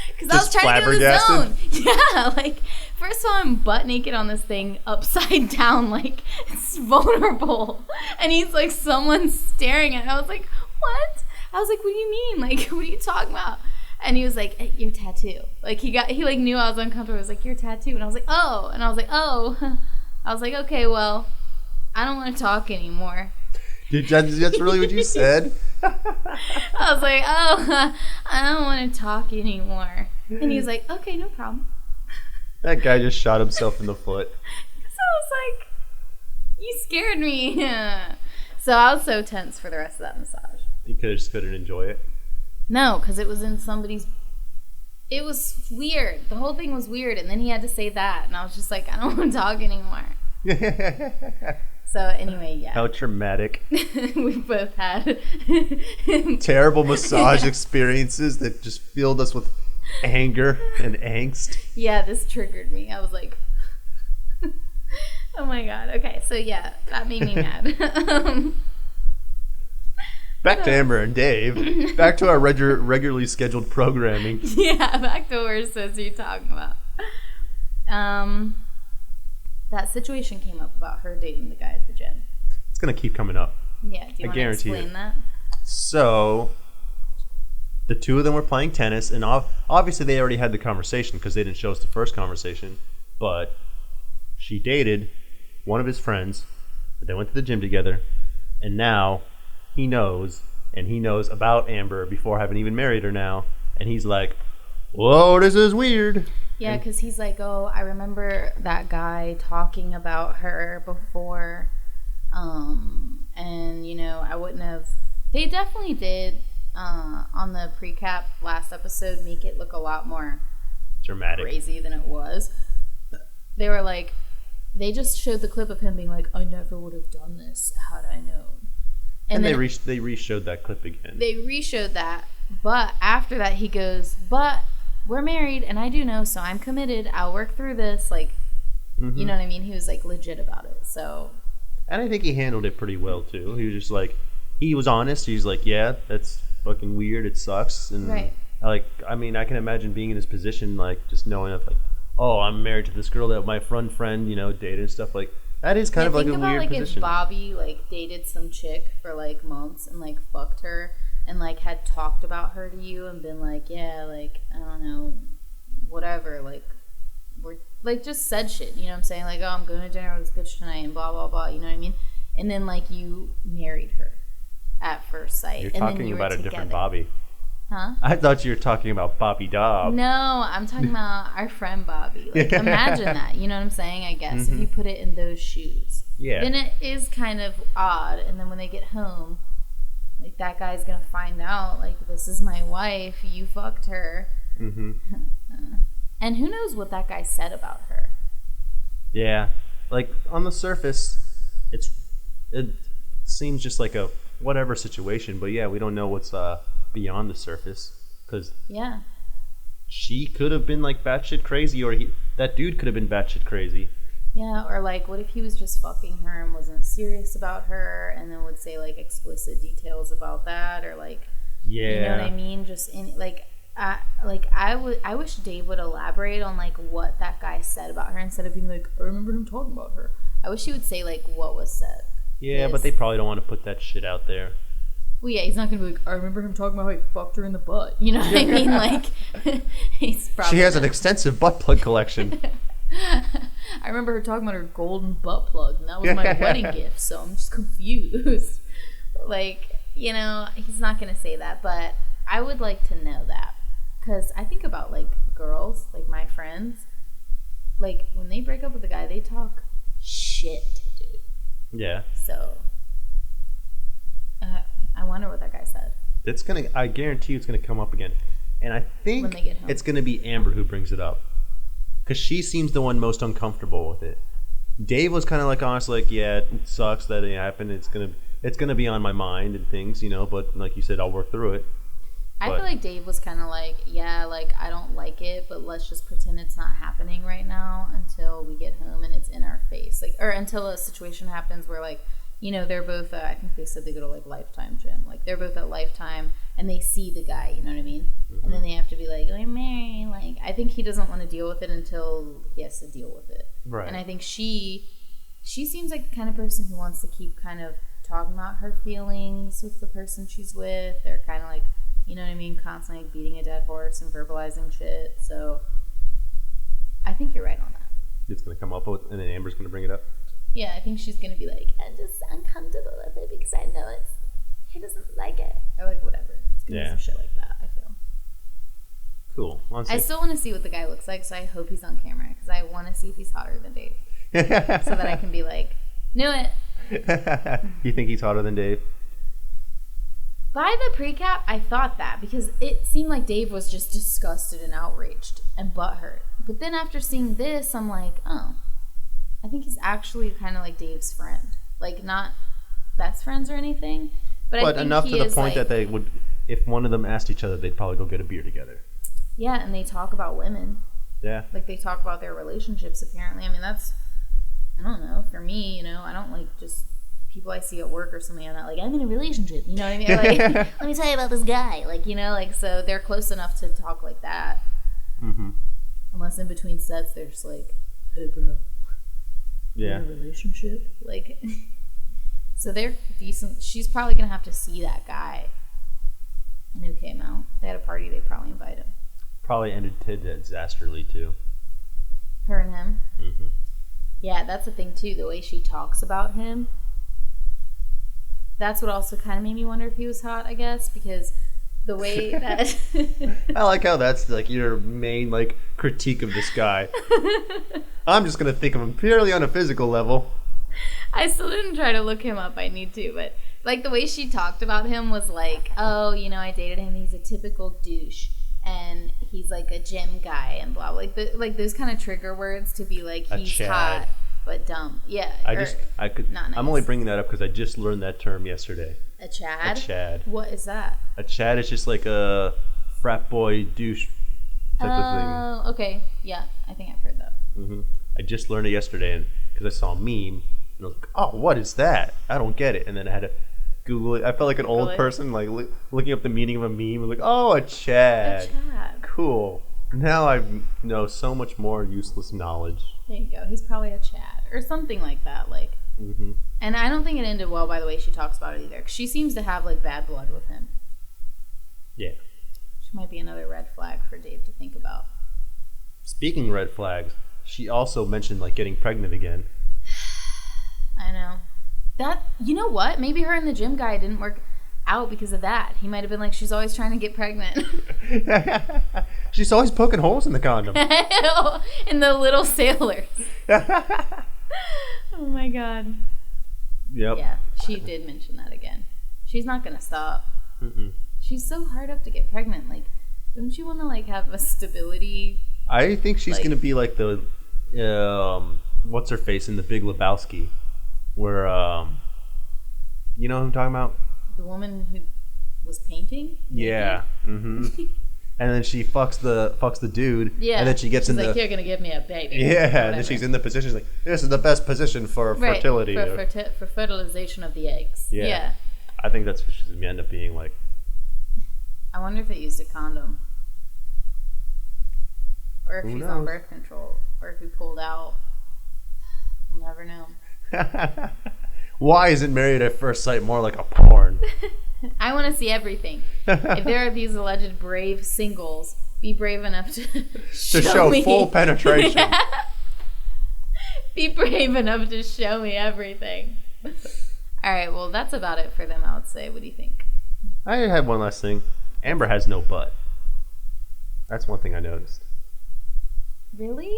because I was trying to get in the zone. Yeah, like, first of all, I'm butt naked on this thing, upside down, like, it's vulnerable. And he's like, someone's staring at me. I was like, what? I was like, what do you mean? Like, what are you talking about? And he was like, your tattoo. Like, he like knew I was uncomfortable. He was like, your tattoo. And I was like, oh. And I was like, oh. I was like, okay, well, I don't want to talk anymore. That's really what you said? I was like, oh, I don't want to talk anymore. And he was like, okay, no problem. That guy just shot himself in the foot. So I was like, you scared me. So I was so tense for the rest of that massage. You just couldn't enjoy it? No, because it was in somebody's... It was weird. The whole thing was weird. And then he had to say that. And I was just like, I don't want to talk anymore. So anyway, yeah. How traumatic. We both had terrible massage experiences that just filled us with anger and angst. Yeah, this triggered me. I was like, oh my God. Okay, so yeah, that made me mad. Back to Amber and Dave. Back to our regularly scheduled programming. Yeah, back to what we're supposed to be talking about. That situation came up about her dating the guy at the gym. It's going to keep coming up. Yeah, do you want to explain that? So, the two of them were playing tennis, and obviously they already had the conversation because they didn't show us the first conversation, but she dated one of his friends, they went to the gym together, and now he knows, and he knows about Amber before having even married her now, and he's like, whoa, this is weird. Yeah, because he's like, oh, I remember that guy talking about her before, and, you know, I wouldn't have... They definitely did, on the pre-cap last episode, make it look a lot more... dramatic. Crazy than it was. They were like... They just showed the clip of him being like, I never would have done this had I known. And they re-showed that clip again. They re-showed that, but after that he goes, but... we're married, and I do know, so I'm committed. I'll work through this. Like, you know what I mean? He was, like, legit about it, so. And I think he handled it pretty well, too. He was just like, he was honest. He's like, yeah, that's fucking weird. It sucks. And Like, I mean, I can imagine being in his position, like, just knowing that, like, oh, I'm married to this girl that my friend, you know, dated and stuff. Like, that is kind of like a weird position. If Bobby, like, dated some chick for, like, months and, like, fucked her and, like, had talked about her to you and been like, yeah, like, I don't know, whatever, like, we're, like, just said shit, you know what I'm saying? Like, oh, I'm going to dinner with this bitch tonight and blah, blah, blah, you know what I mean? And then, like, you married her at first sight. You're and talking then you about were a together. different Bobby. Huh? I thought you were talking about Bobby Dobb. No, I'm talking about our friend Bobby. Like, imagine that. You know what I'm saying? I guess if you put it in those shoes, then it is kind of odd. And then when they get home, like that guy's gonna find out, like, this is my wife. You fucked her. And who knows what that guy said about her? Yeah, like on the surface, it seems just like a whatever situation. But yeah, we don't know what's beyond the surface, because she could have been like batshit crazy, or that dude could have been batshit crazy. Yeah, or like, what if he was just fucking her and wasn't serious about her, and then would say like explicit details about that, or like, you know what I mean? Just in like, I wish Dave would elaborate on like what that guy said about her instead of being like, I remember him talking about her. I wish he would say like what was said. Yeah, but they probably don't want to put that shit out there. Well, yeah, he's not going to be like, I remember him talking about how he fucked her in the butt. You know what I mean? Like, he's probably... She has an extensive butt plug collection. I remember her talking about her golden butt plug, and that was my wedding gift, so I'm just confused. Like, you know, he's not going to say that, but I would like to know that. Because I think about, like, girls, like my friends, like, when they break up with a guy, they talk shit, dude. Yeah. So... I wonder what that guy said. I guarantee you it's gonna come up again, and I think when they get home, it's gonna be Amber who brings it up, because she seems the one most uncomfortable with it. Dave was kind of like honest, like, yeah, it sucks that it happened. It's gonna be on my mind and things, you know. But like you said, I'll work through it. I feel like Dave was kind of like, yeah, like, I don't like it, but let's just pretend it's not happening right now until we get home and it's in our face, like, or until a situation happens where like. You know, they're both, I think they said they go to, like, Lifetime gym. Like, they're both at Lifetime, and they see the guy, you know what I mean? And then they have to be like, I'm married. Like, I think he doesn't want to deal with it until he has to deal with it. Right. And I think she seems like the kind of person who wants to keep kind of talking about her feelings with the person she's with. They're kind of like, you know what I mean? Constantly like, beating a dead horse and verbalizing shit. So, I think you're right on that. It's going to come up with, and then Amber's going to bring it up? Yeah, I think she's going to be like, I'm just uncomfortable with it because I know he doesn't like it. Or like whatever. It's going to be some shit like that, I feel. Cool. I still want to see what the guy looks like, so I hope he's on camera because I want to see if he's hotter than Dave. So that I can be like, knew it. You think he's hotter than Dave? By the pre-cap, I thought that because it seemed like Dave was just disgusted and outraged and butthurt. But then after seeing this, I'm like, oh. I think he's actually kind of like Dave's friend. Like, not best friends or anything. But I think enough he to the is point like, that they would, if one of them asked each other, they'd probably go get a beer together. Yeah, and they talk about women. Yeah. Like, they talk about their relationships, apparently. I mean, that's, I don't know. For me, you know, I don't like just people I see at work or something. I'm not like, I'm in a relationship. You know what I mean? Like, let me tell you about this guy. Like, you know, like, so they're close enough to talk like that. Unless in between sets, they're just like, hey, bro. Yeah. In a relationship, like, so they're decent. She's probably gonna have to see that guy, and who came out. They had a party. They probably invite him. Probably ended disastrously too. Her and him. Yeah, that's the thing too. The way she talks about him. That's what also kind of made me wonder if he was hot. I guess because the way that I like how that's like your main like critique of this guy. I'm just gonna think of him purely on a physical level. I still didn't try to look him up. I need to, but like the way she talked about him was like, oh, you know, I dated him. He's a typical douche, and he's like a gym guy, and blah. Like those kind of trigger words to be like he's hot but dumb. Yeah. I'm only bringing that up because I just learned that term yesterday. A Chad? A Chad. What is that? A Chad is just like a frat boy douche type of thing. Oh, okay. Yeah, I think I've heard that. I just learned it yesterday because I saw a meme and I was like, oh, what is that? I don't get it. And then I had to Google it. I felt like an old person, like looking up the meaning of a meme. Like, oh, a Chad. A Chad. Cool. Now I know so much more useless knowledge. There you go. He's probably a Chad or something like that. Like, and I don't think it ended well by the way she talks about it either. 'Cause she seems to have like bad blood with him. Yeah. She might be another red flag for Dave to think about. Speaking of red flags, she also mentioned like getting pregnant again. I know. That, you know what? Maybe her and the gym guy didn't work out because of that. He might have been like, she's always trying to get pregnant. She's always poking holes in the condom. In the little sailors. Oh my god. Yep. Yeah, she did mention that again. She's not going to stop. She's so hard up to get pregnant. Like, don't you want to like have a stability? I think she's going to be like the, what's her face in The Big Lebowski? Where, you know who I'm talking about? The woman who was painting? Yeah. And then she fucks the dude. Yeah. And then she gets she's in like, you're gonna give me a baby. Yeah. And then she's in the position. She's like, this is the best position for fertility. For fertilization of the eggs. Yeah. I think that's what she's gonna end up being like. I wonder if they used a condom, or if she's on birth control, or if he pulled out. We'll never know. Why isn't Married at First Sight more like a porn? I want to see everything. If there are these alleged brave singles, be brave enough to show me. Full penetration. Yeah. Be brave enough to show me everything. All right, well, that's about it for them, I would say. What do you think? I had one last thing. Amber has no butt. That's one thing I noticed. Really?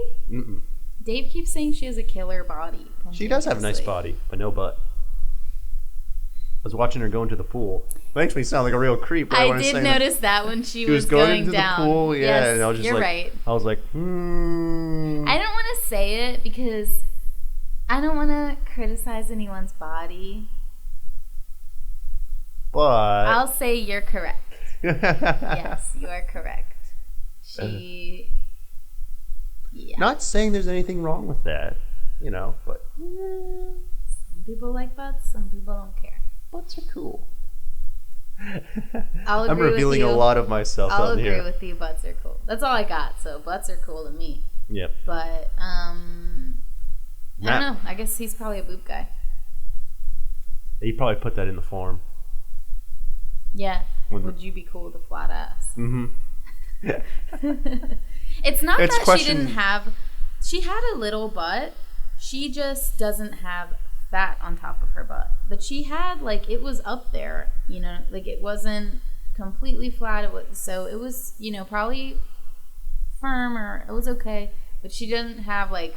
Dave keeps saying she has a killer body. She does have a nice body, but no butt. I was watching her go into the pool. It makes me sound like a real creep. I did notice that when she was going into down. The pool. Yeah, yes, and I was just you're like, right. I was like, I don't want to say it because I don't want to criticize anyone's body. But I'll say you're correct. Yes, you are correct. Yeah. Not saying there's anything wrong with that, you know, but some people like butts, some people don't care. Butts are cool. I'm revealing a lot of myself out here. I'll agree with you. Butts are cool. That's all I got. So butts are cool to me. Yep. But I don't know. I guess he's probably a boob guy. He probably put that in the form. Yeah. Would you be cool with a flat ass? It's not that she didn't have. She had a little butt. She just doesn't have fat on top of her butt. But she had, like, it was up there, you know, like it wasn't completely flat. So it was, you know, probably firm, or it was okay. But she doesn't have like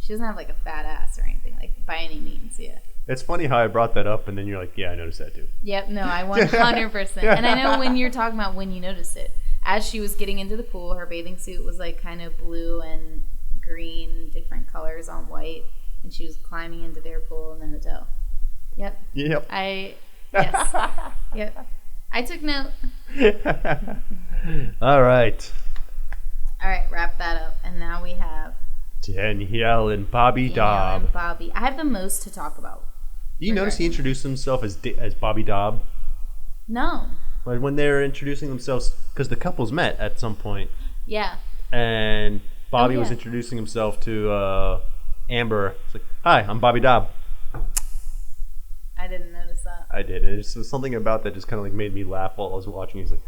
a fat ass or anything, like, by any means. Yeah. It's funny how I brought that up, and then you're like, yeah, I noticed that too. Yep, no, I 100%. And I know when you're talking about when you noticed it. As she was getting into the pool, her bathing suit was like kind of blue and green, different colors on white, and she was climbing into their pool in the hotel. Yep. Yep. Yes. Yep. I took note. All right. All right, wrap that up. And now we have Danielle and Bobby Dobb. And Bobby. I have the most to talk about. You notice he introduced himself as Bobby Dobb? No. When they were introducing themselves, because the couples met at some point. Yeah. And Bobby was introducing himself to Amber. It's like, hi, I'm Bobby Dobb. I didn't notice that. I did. And it's something about that just kind of like made me laugh while I was watching. He's like,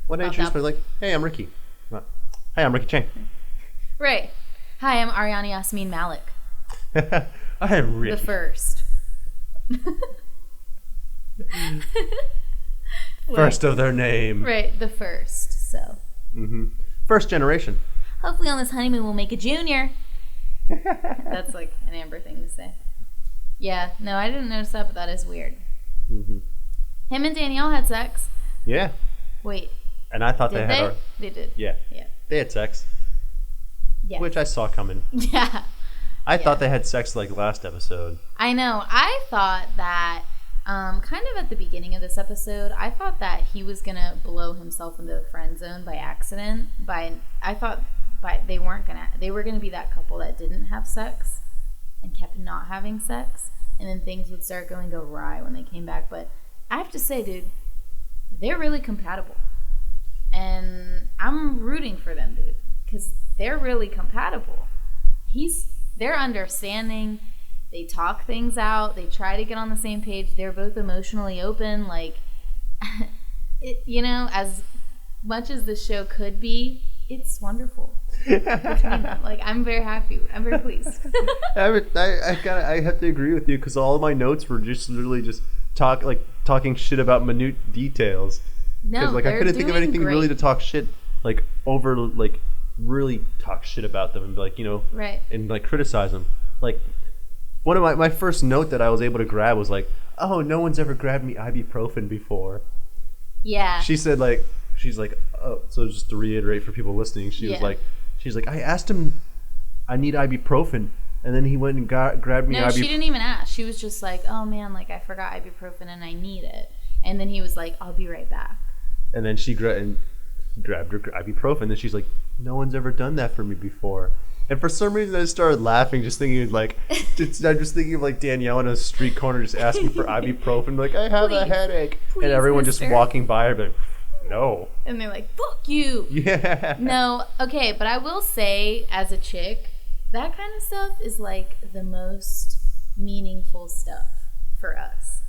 when I introduced me, like, hey, I'm Ricky. Hi, I'm Ricky Chang. Right. Hi, I'm Ariana Yasmin Malik. I am Ricky. The first. First of their name. Right, the first, so. First generation. Hopefully on this honeymoon we'll make a junior. That's like an Amber thing to say. Yeah, no, I didn't notice that, but that is weird. Him and Danielle had sex. Yeah. Wait. And I thought they did. Yeah. Yeah. They had sex. Yeah. Which I saw coming. Yeah. I thought they had sex like last episode. I know. I thought that kind of at the beginning of this episode, I thought that he was going to blow himself into the friend zone by accident. I thought they were going to be that couple that didn't have sex and kept not having sex. and then things would start going go awry when they came back. But I have to say, dude, they're really compatible. And I'm rooting for them, dude, because they're really compatible. They're understanding. They talk things out. They try to get on the same page. They're both emotionally open. Like, as much as the show could be, it's wonderful. Like, I'm very happy. I'm very pleased. I have to agree with you because all of my notes were just literally just talking shit about minute details. No, like I couldn't think of anything really to talk shit really talk shit about them and be like, right, and like criticize them. Like one of my first note that I was able to grab was like, oh, no one's ever grabbed me ibuprofen before. Yeah. She's like, oh, so just to reiterate for people listening, she's like, I asked him, I need ibuprofen, and then he went and grabbed me. No, she didn't even ask. She was just like, oh man, like I forgot ibuprofen and I need it, and then he was like, I'll be right back. And then he grabbed her ibuprofen, and she's like, no one's ever done that for me before. And for some reason, I started laughing, just thinking like, I'm just thinking of like Danielle on a street corner just asking for ibuprofen, like I have a headache, and everyone just walking by her, like, no. And they're like, fuck you. Yeah. No, okay, but I will say, as a chick, that kind of stuff is like the most meaningful stuff for us.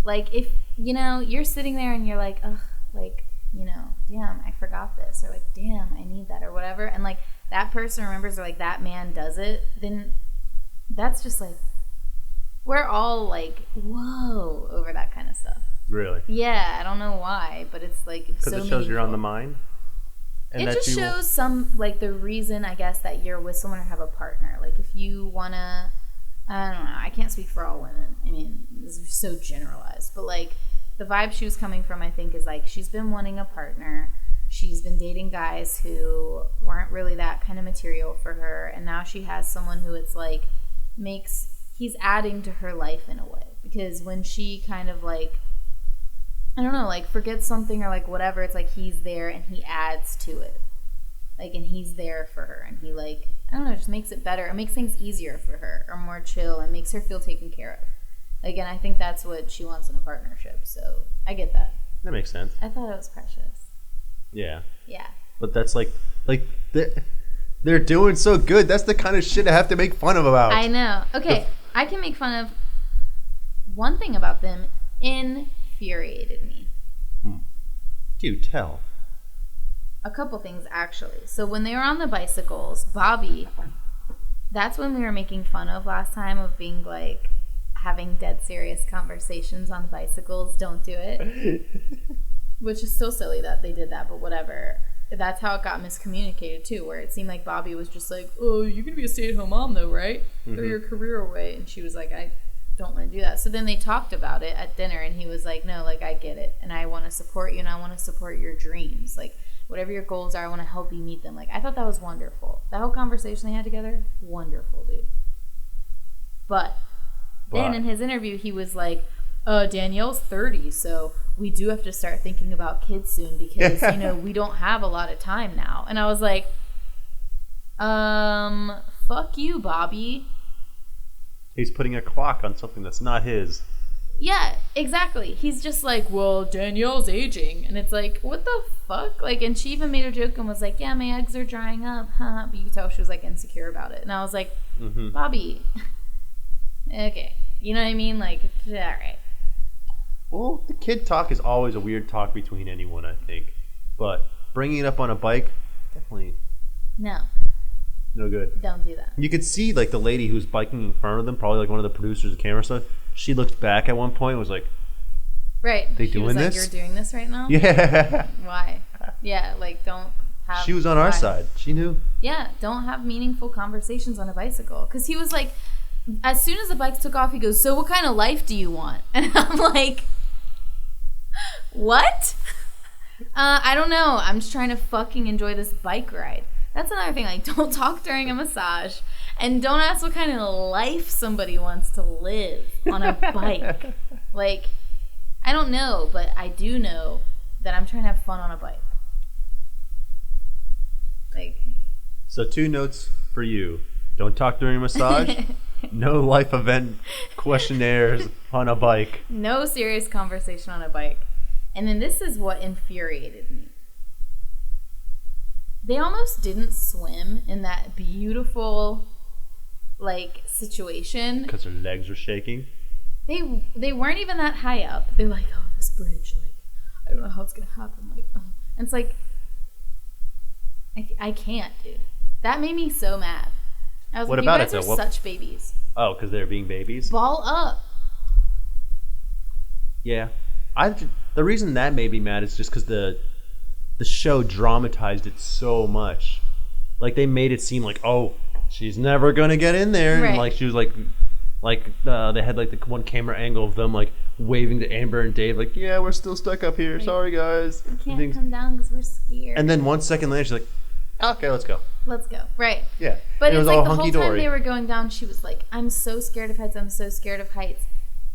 Like if you're sitting there and you're like, ugh, like, damn, I forgot this, or like, damn, I need that, or whatever, and like that person remembers, or like that man does it, then that's just like, we're all like, whoa, over that kind of stuff. Really? Yeah, I don't know why, but it's like, it's so because it shows you're on the mind. And it just shows some, like, the reason, I guess, that you're with someone or have a partner. Like, if you want to, I don't know, I can't speak for all women. I mean, this is so generalized. But, like, the vibe she was coming from, I think, is, like, she's been wanting a partner. She's been dating guys who weren't really that kind of material for her. And now she has someone who it's, like, he's adding to her life in a way. Because when she kind of, like, I don't know, like, forgets something or, like, whatever, it's like he's there and he adds to it. Like, and he's there for her. And he, like, I don't know, just makes it better. It makes things easier for her or more chill and makes her feel taken care of. Again, I think that's what she wants in a partnership. So I get that. That makes sense. I thought it was precious. Yeah. Yeah. But that's like they're doing so good. That's the kind of shit I have to make fun of about. I know. Okay, I can make fun of one thing about them infuriated me. Do tell. A couple things, actually. So when they were on the bicycles, Bobby, that's when we were making fun of last time of being like having dead serious conversations on bicycles. Don't do it. Which is still silly that they did that, but whatever. That's how it got miscommunicated too, where it seemed like Bobby was just like, oh, you're going to be a stay-at-home mom though, right? Throw your career away. And she was like, I don't want to do that. So then they talked about it at dinner, and he was like, no, like, I get it, and I want to support you, and I want to support your dreams. Like, whatever your goals are, I want to help you meet them. Like, I thought that was wonderful. That whole conversation they had together, wonderful, dude. But then in his interview, he was like, Danielle's 30, so we do have to start thinking about kids soon because, we don't have a lot of time now. And I was like, fuck you, Bobby. He's putting a clock on something that's not his. Yeah, exactly. He's just like, well, Danielle's aging. And it's like, what the fuck? Like, and she even made a joke and was like, yeah, my eggs are drying up. Huh? But you could tell she was like insecure about it. And I was like, Bobby, okay. You know what I mean? Like, all right. Well, the kid talk is always a weird talk between anyone, I think. But bringing it up on a bike, definitely. No good. Don't do that. You could see, like, the lady who's biking in front of them, probably, like, one of the producers of the camera stuff. She looked back at one point and was like, right. They doing this? Like, you're doing this right now? Yeah. Why? Yeah, like, don't have... She was on our side. She knew. Yeah, don't have meaningful conversations on a bicycle. Because he was like, as soon as the bikes took off, he goes, so what kind of life do you want? And I'm like, what? I don't know. I'm just trying to fucking enjoy this bike ride. That's another thing. Like, don't talk during a massage. And don't ask what kind of life somebody wants to live on a bike. Like, I don't know, but I do know that I'm trying to have fun on a bike. Like. So 2 notes for you. Don't talk during a massage. No life event questionnaires on a bike. No serious conversation on a bike. And then this is what infuriated me. They almost didn't swim in that beautiful, like, situation. Because their legs were shaking? They weren't even that high up. They're like, oh, this bridge, like, I don't know how it's going to happen. Like, oh. And it's like, I can't, dude. That made me so mad. I was what like, about you guys are such babies. Oh, because they're being babies? Ball up. Yeah. The reason that made me mad is just because the show dramatized it so much. Like, they made it seem like, oh, she's never going to get in there. Right. And, like, she was like they had, like, the one camera angle of them, like, waving to Amber and Dave, like, yeah, we're still stuck up here. Right. Sorry, guys. We can't come down because we're scared. And then 1 second later, she's like, okay, let's go. Let's go. Right. Yeah. But it was like the whole time they were going down, she was like, I'm so scared of heights. I'm so scared of heights.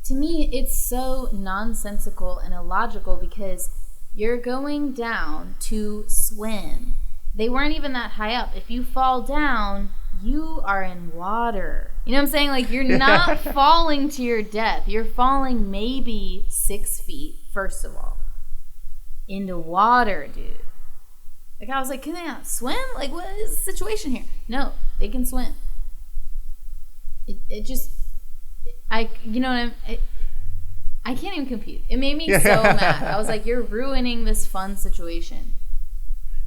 To me, it's so nonsensical and illogical because you're going down to swim. They weren't even that high up. If you fall down, you are in water. You know what I'm saying? Like, you're not falling to your death. You're falling maybe 6 feet, first of all, into water, dude. Like, I was like, can they not swim? Like, what is the situation here? No, they can swim. It just, you know what I can't even compute. It made me so mad. I was like, you're ruining this fun situation.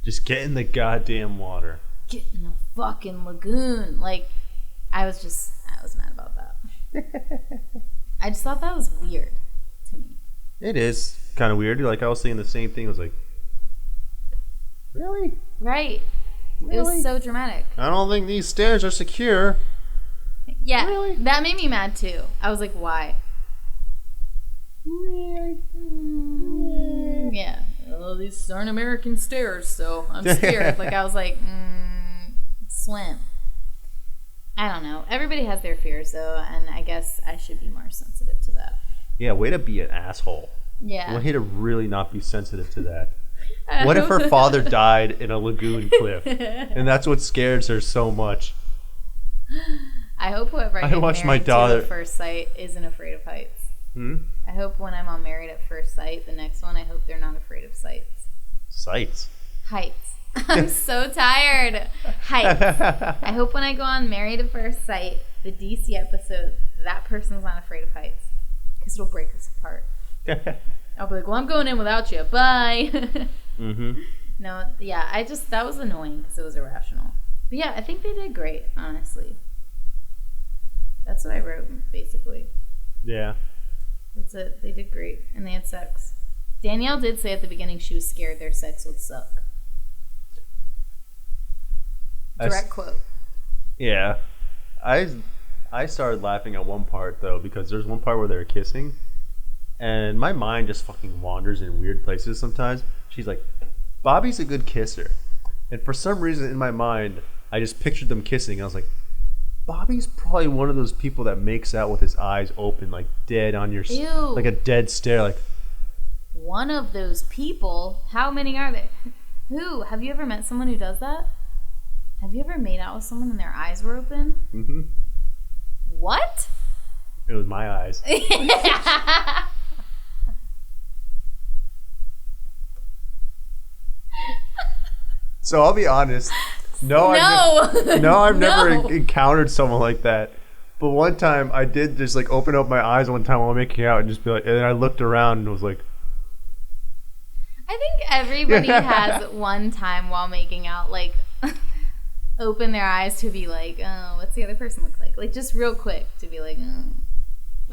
Just get in the goddamn water. Get in the fucking lagoon. Like, I was mad about that. I just thought that was weird to me. It is kind of weird. Like, I was saying the same thing. I was like, really? Right. Really? It was so dramatic. I don't think these stairs are secure. Yeah. Really? That made me mad too. I was like, why? Really? Yeah. Oh, these aren't American stairs, so I'm scared. Like, I was like, swim. I don't know. Everybody has their fears, though, and I guess I should be more sensitive to that. Yeah, way to be an asshole. Yeah. Way to really not be sensitive to that. What if her father died in a lagoon cliff? And that's what scares her so much. I hope whoever I get married to at first sight isn't afraid of heights. I hope when I'm on Married at First Sight, the next one, I hope they're not afraid of sights. Sights? Heights. I'm so tired. Heights. I hope when I go on Married at First Sight, the DC episode, that person's not afraid of heights. Because it'll break us apart. I'll be like, well, I'm going in without you. Bye. No, yeah, that was annoying because it was irrational. But yeah, I think they did great, honestly. That's what I wrote, basically. Yeah. That's it. They did great. And they had sex. Danielle did say at the beginning she was scared their sex would suck. Direct quote. Yeah. I started laughing at one part, though, because there's one part where they're kissing. And my mind just fucking wanders in weird places sometimes. She's like, Bobby's a good kisser. And for some reason in my mind, I just pictured them kissing. I was like, Bobby's probably one of those people that makes out with his eyes open, like dead on your, like a dead stare. Like, one of those people? How many are there? Who? Have you ever met someone who does that? Have you ever made out with someone and their eyes were open? Mm-hmm. What? It was my eyes. So I'll be honest. No, I've never encountered someone like that. But one time I did just like open up my eyes one time while making out and just be like, and then I looked around and was like, I think everybody has one time while making out, like, open their eyes to be like, oh, what's the other person look like? Like, just real quick to be like, oh.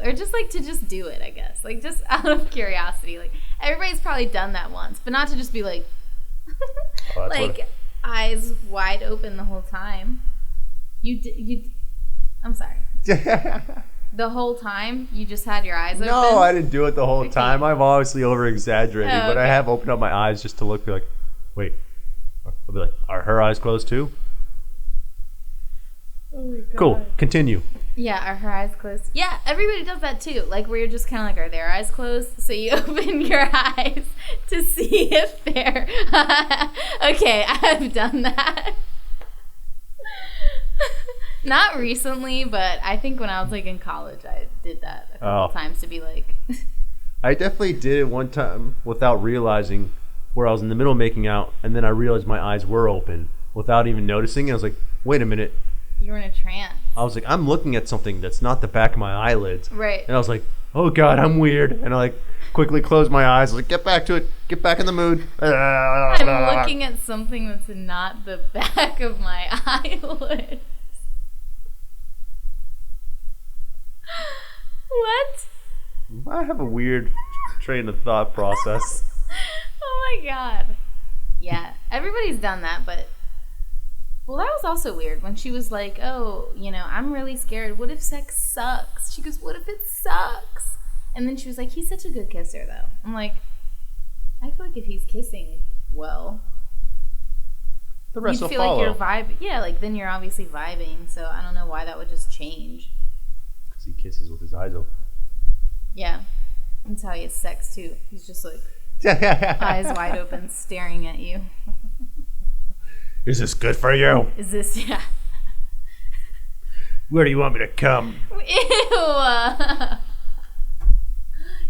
Or just like to just do it, I guess. Like, just out of curiosity. Like, everybody's probably done that once, but not to just be like, like, eyes wide open the whole time. I'm sorry. The whole time you just had your eyes open? No, I didn't do it the whole time. I'm obviously over exaggerating, but I have opened up my eyes just to look, be like, wait. I'll be like, are her eyes closed too? Oh my God. Cool. Continue. Yeah, are her eyes closed? Yeah, everybody does that too. Like, where you're just kind of like, are their eyes closed? So you open your eyes to see if they're... Okay, I've done that. Not recently, but I think when I was like in college, I did that a couple times to be like. I definitely did it one time without realizing, where I was in the middle of making out, and then I realized my eyes were open without even noticing. I was like, wait a minute. You were in a trance. I was like, I'm looking at something that's not the back of my eyelids. Right. And I was like, oh God, I'm weird. And I like quickly closed my eyes. I was like, get back to it. Get back in the mood. I'm looking at something that's not the back of my eyelids. What? I have a weird train of thought process. Oh my God. Yeah, everybody's done that, but... Well, that was also weird when she was like, oh, I'm really scared. What if sex sucks? She goes, what if it sucks? And then she was like, he's such a good kisser, though. I'm like, I feel like if he's kissing well, the rest will feel follow. like you're vibing. Yeah, like then you're obviously vibing. So I don't know why that would just change. Because he kisses with his eyes open. Yeah. That's how he has sex, too. He's just like, eyes wide open, staring at you. Is this good for you? Is this, yeah. Where do you want me to come? Ew.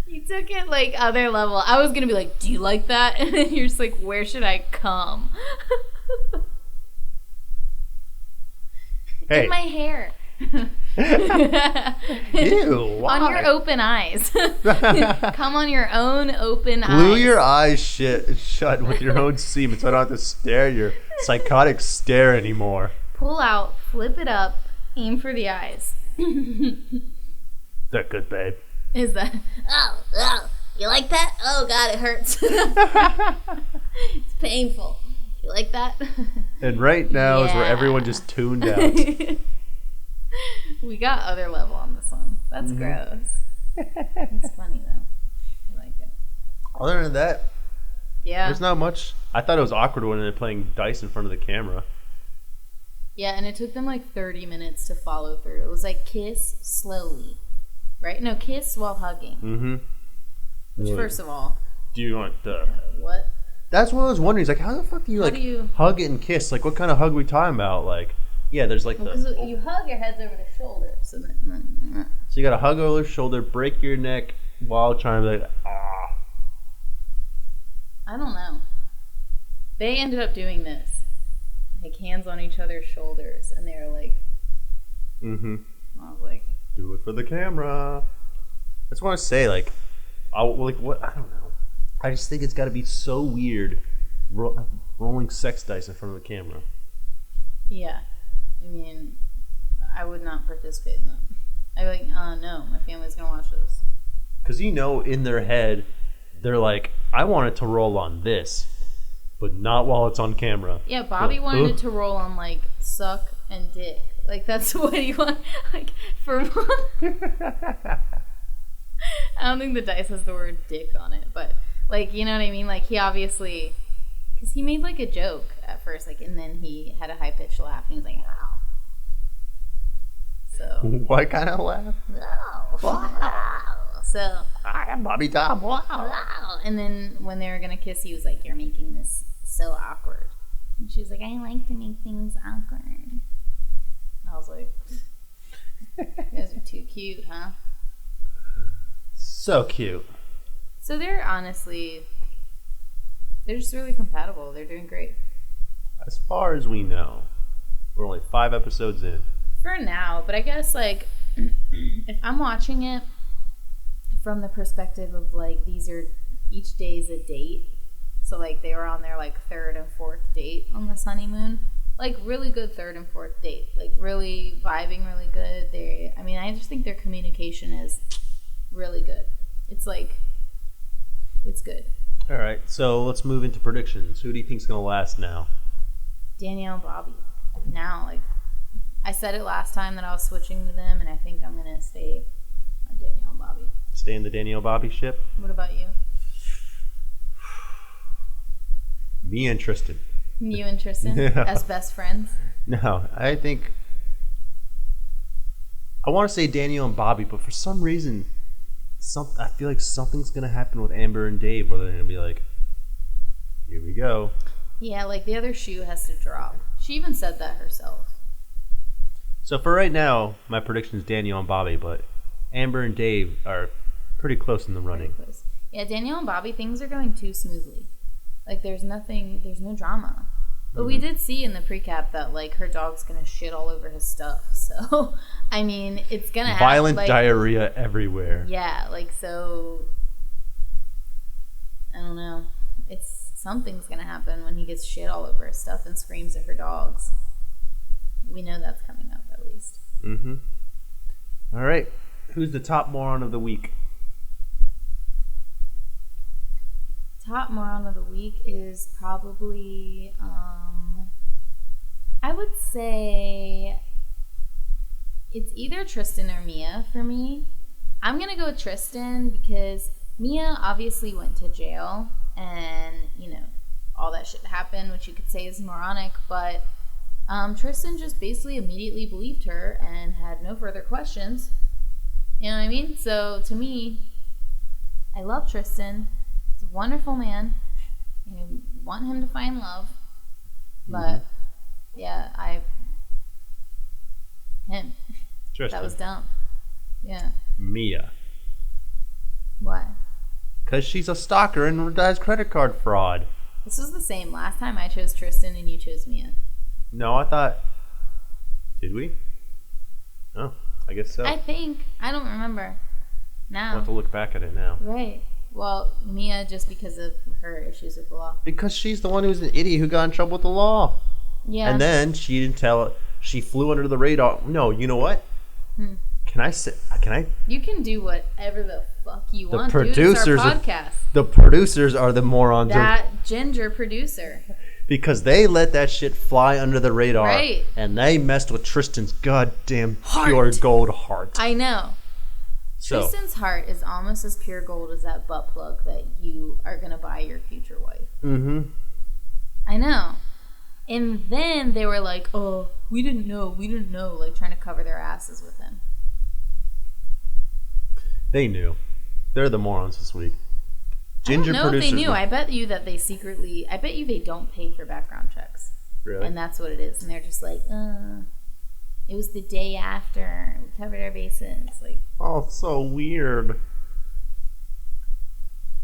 You took it like other level. I was going to be like, do you like that? And then you're just like, where should I come? Hey. In my hair. Ew, why? On your open eyes. Come on your own open eyes. Glue your eyes shut with your own semen so I don't have to stare at your psychotic stare anymore. Pull out, flip it up, aim for the eyes. Is that good, babe? Is that? Oh, you like that? Oh God, it hurts. It's painful. You like that? And right now is where everyone just tuned out. We got other level on this one. That's gross. It's funny though. I like it. Other than that, yeah, there's not much. I thought it was awkward when they're playing dice in front of the camera. Yeah, and it took them like 30 minutes to follow through. It was like kiss slowly, right? No, kiss while hugging. Mm-hmm. Which, first of all, do you want the what? That's what I was wondering. He's like, how the fuck do you hug and kiss? Like, what kind of hug are we talking about? Like, yeah, there's like you hug your heads over the shoulder, so you got to hug over the shoulder, break your neck while trying to be like, ah. I don't know. They ended up doing this, like hands on each other's shoulders, and they were like, mm-hmm. I was like, do it for the camera. That's what I say. Like, what? I don't know. I just think it's got to be so weird rolling sex dice in front of the camera. Yeah. I mean, I would not participate in that. I'd be like, no, my family's going to watch this. Because in their head, they're like, I want it to roll on this, but not while it's on camera. Yeah, Bobby wanted it to roll on, like, suck and dick. Like, that's what he wanted. Like, for one. I don't think the dice has the word dick on it, but, like, you know what I mean? Like, he obviously... Because he made, like, a joke at first, like, and then he had a high-pitched laugh, and he was like, ow. So... What kind of laugh? Wow. Wow. So... I am Bobby Tom. Wow. Wow. And then when they were going to kiss, he was like, you're making this so awkward. And she was like, I like to make things awkward. And I was like, you guys are too cute, huh? So cute. So they're just really compatible. They're doing great. As far as we know, we're only 5 episodes in. For now, but I guess, like, if I'm watching it from the perspective of, like, each day's a date. So, like, they were on their, like, 3rd and 4th date on this honeymoon. Like, really good 3rd and 4th date. Like, really vibing really good. I just think their communication is really good. It's, like, it's good. All right, so let's move into predictions. Who do you think's going to last now? Danielle and Bobby. Now, like, I said it last time that I was switching to them, and I think I'm going to stay on Danielle and Bobby. Stay in the Danielle Bobby ship? What about you? Me and Tristan. You and Tristan? Yeah. As best friends? No, I think... I want to say Danielle and Bobby, but for some reason... I feel like something's going to happen with Amber and Dave where they're going to be like, here we go. Yeah, like the other shoe has to drop. She even said that herself. So for right now, my prediction is Danielle and Bobby, but Amber and Dave are pretty close in the running. Yeah, Danielle and Bobby, things are going too smoothly. Like, there's no drama. But we did see in the pre-cap that, like, her dog's going to shit all over his stuff. So, I mean, it's going to happen. Violent diarrhea everywhere. Yeah, like, so, I don't know. Something's going to happen when he gets shit all over his stuff and screams at her dogs. We know that's coming up, at least. Mm-hmm. All right. Who's the top moron of the week? Top moron of the week is probably, I would say it's either Tristan or Mia for me. I'm going to go with Tristan because Mia obviously went to jail and, you know, all that shit happened, which you could say is moronic, but Tristan just basically immediately believed her and had no further questions. You know what I mean? So to me, I love Tristan. He's a wonderful man. I want him to find love. But yeah, him. Tristan. That was dumb. Yeah. Mia. Why? Because she's a stalker and does credit card fraud. This was the same. Last time I chose Tristan and you chose Mia. No, I thought... Did we? Oh, I guess so. I think. I don't remember. Now. We'll have to look back at it now. Right. Well, Mia, just because of her issues with the law. Because she's the one who's an idiot who got in trouble with the law. Yeah. And then she didn't tell it. She flew under the radar. No, you know what? Can I? You can do whatever the fuck you want. Producers, dude, it's our podcast. The producers are the morons. That ginger producer. Because they let that shit fly under the radar. Right. And they messed with Tristan's goddamn pure gold heart. I know. So, Tristan's heart is almost as pure gold as that butt plug that you are going to buy your future wife. Mm-hmm. I know. And then they were like, oh, we didn't know, like trying to cover their asses with him. They knew. They're the morons this week. Ginger I don't know if they knew. I bet you they don't pay for background checks. Really? And that's what it is. And they're just like, it was the day after. We covered our bases. Like, oh, so weird.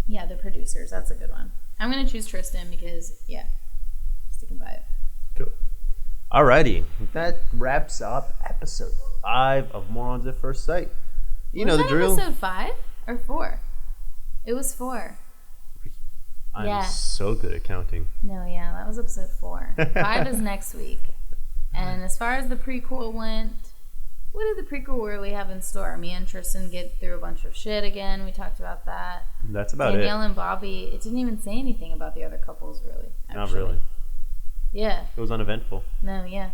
Yeah, the producers. That's a good one. I'm going to choose Tristan because, yeah, sticking by it. Cool. Alrighty. That wraps up episode 5 of Morons at First Sight. You know the drill. Episode 5 or 4? It was 4. I'm so good at counting. No, yeah, that was episode 4. 5 is next week. And as far as the prequel went, what did the prequel really have in store? Me and Tristan get through a bunch of shit again. We talked about that. That's about it. Danielle and Bobby, it didn't even say anything about the other couples, really. Actually. Not really. Yeah. It was uneventful. No, yeah.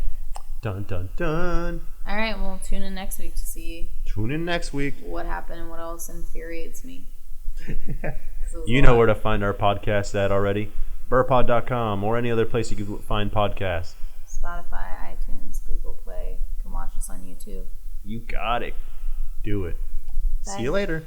Dun, dun, dun. All right, well, tune in next week to see. Tune in next week. What happened and what else infuriates me. You know where to find our podcast at already. berpod.com or any other place you can find podcasts. Spotify, iTunes, Google Play. You can watch us on YouTube. You got it. Do it. Bye. See you later.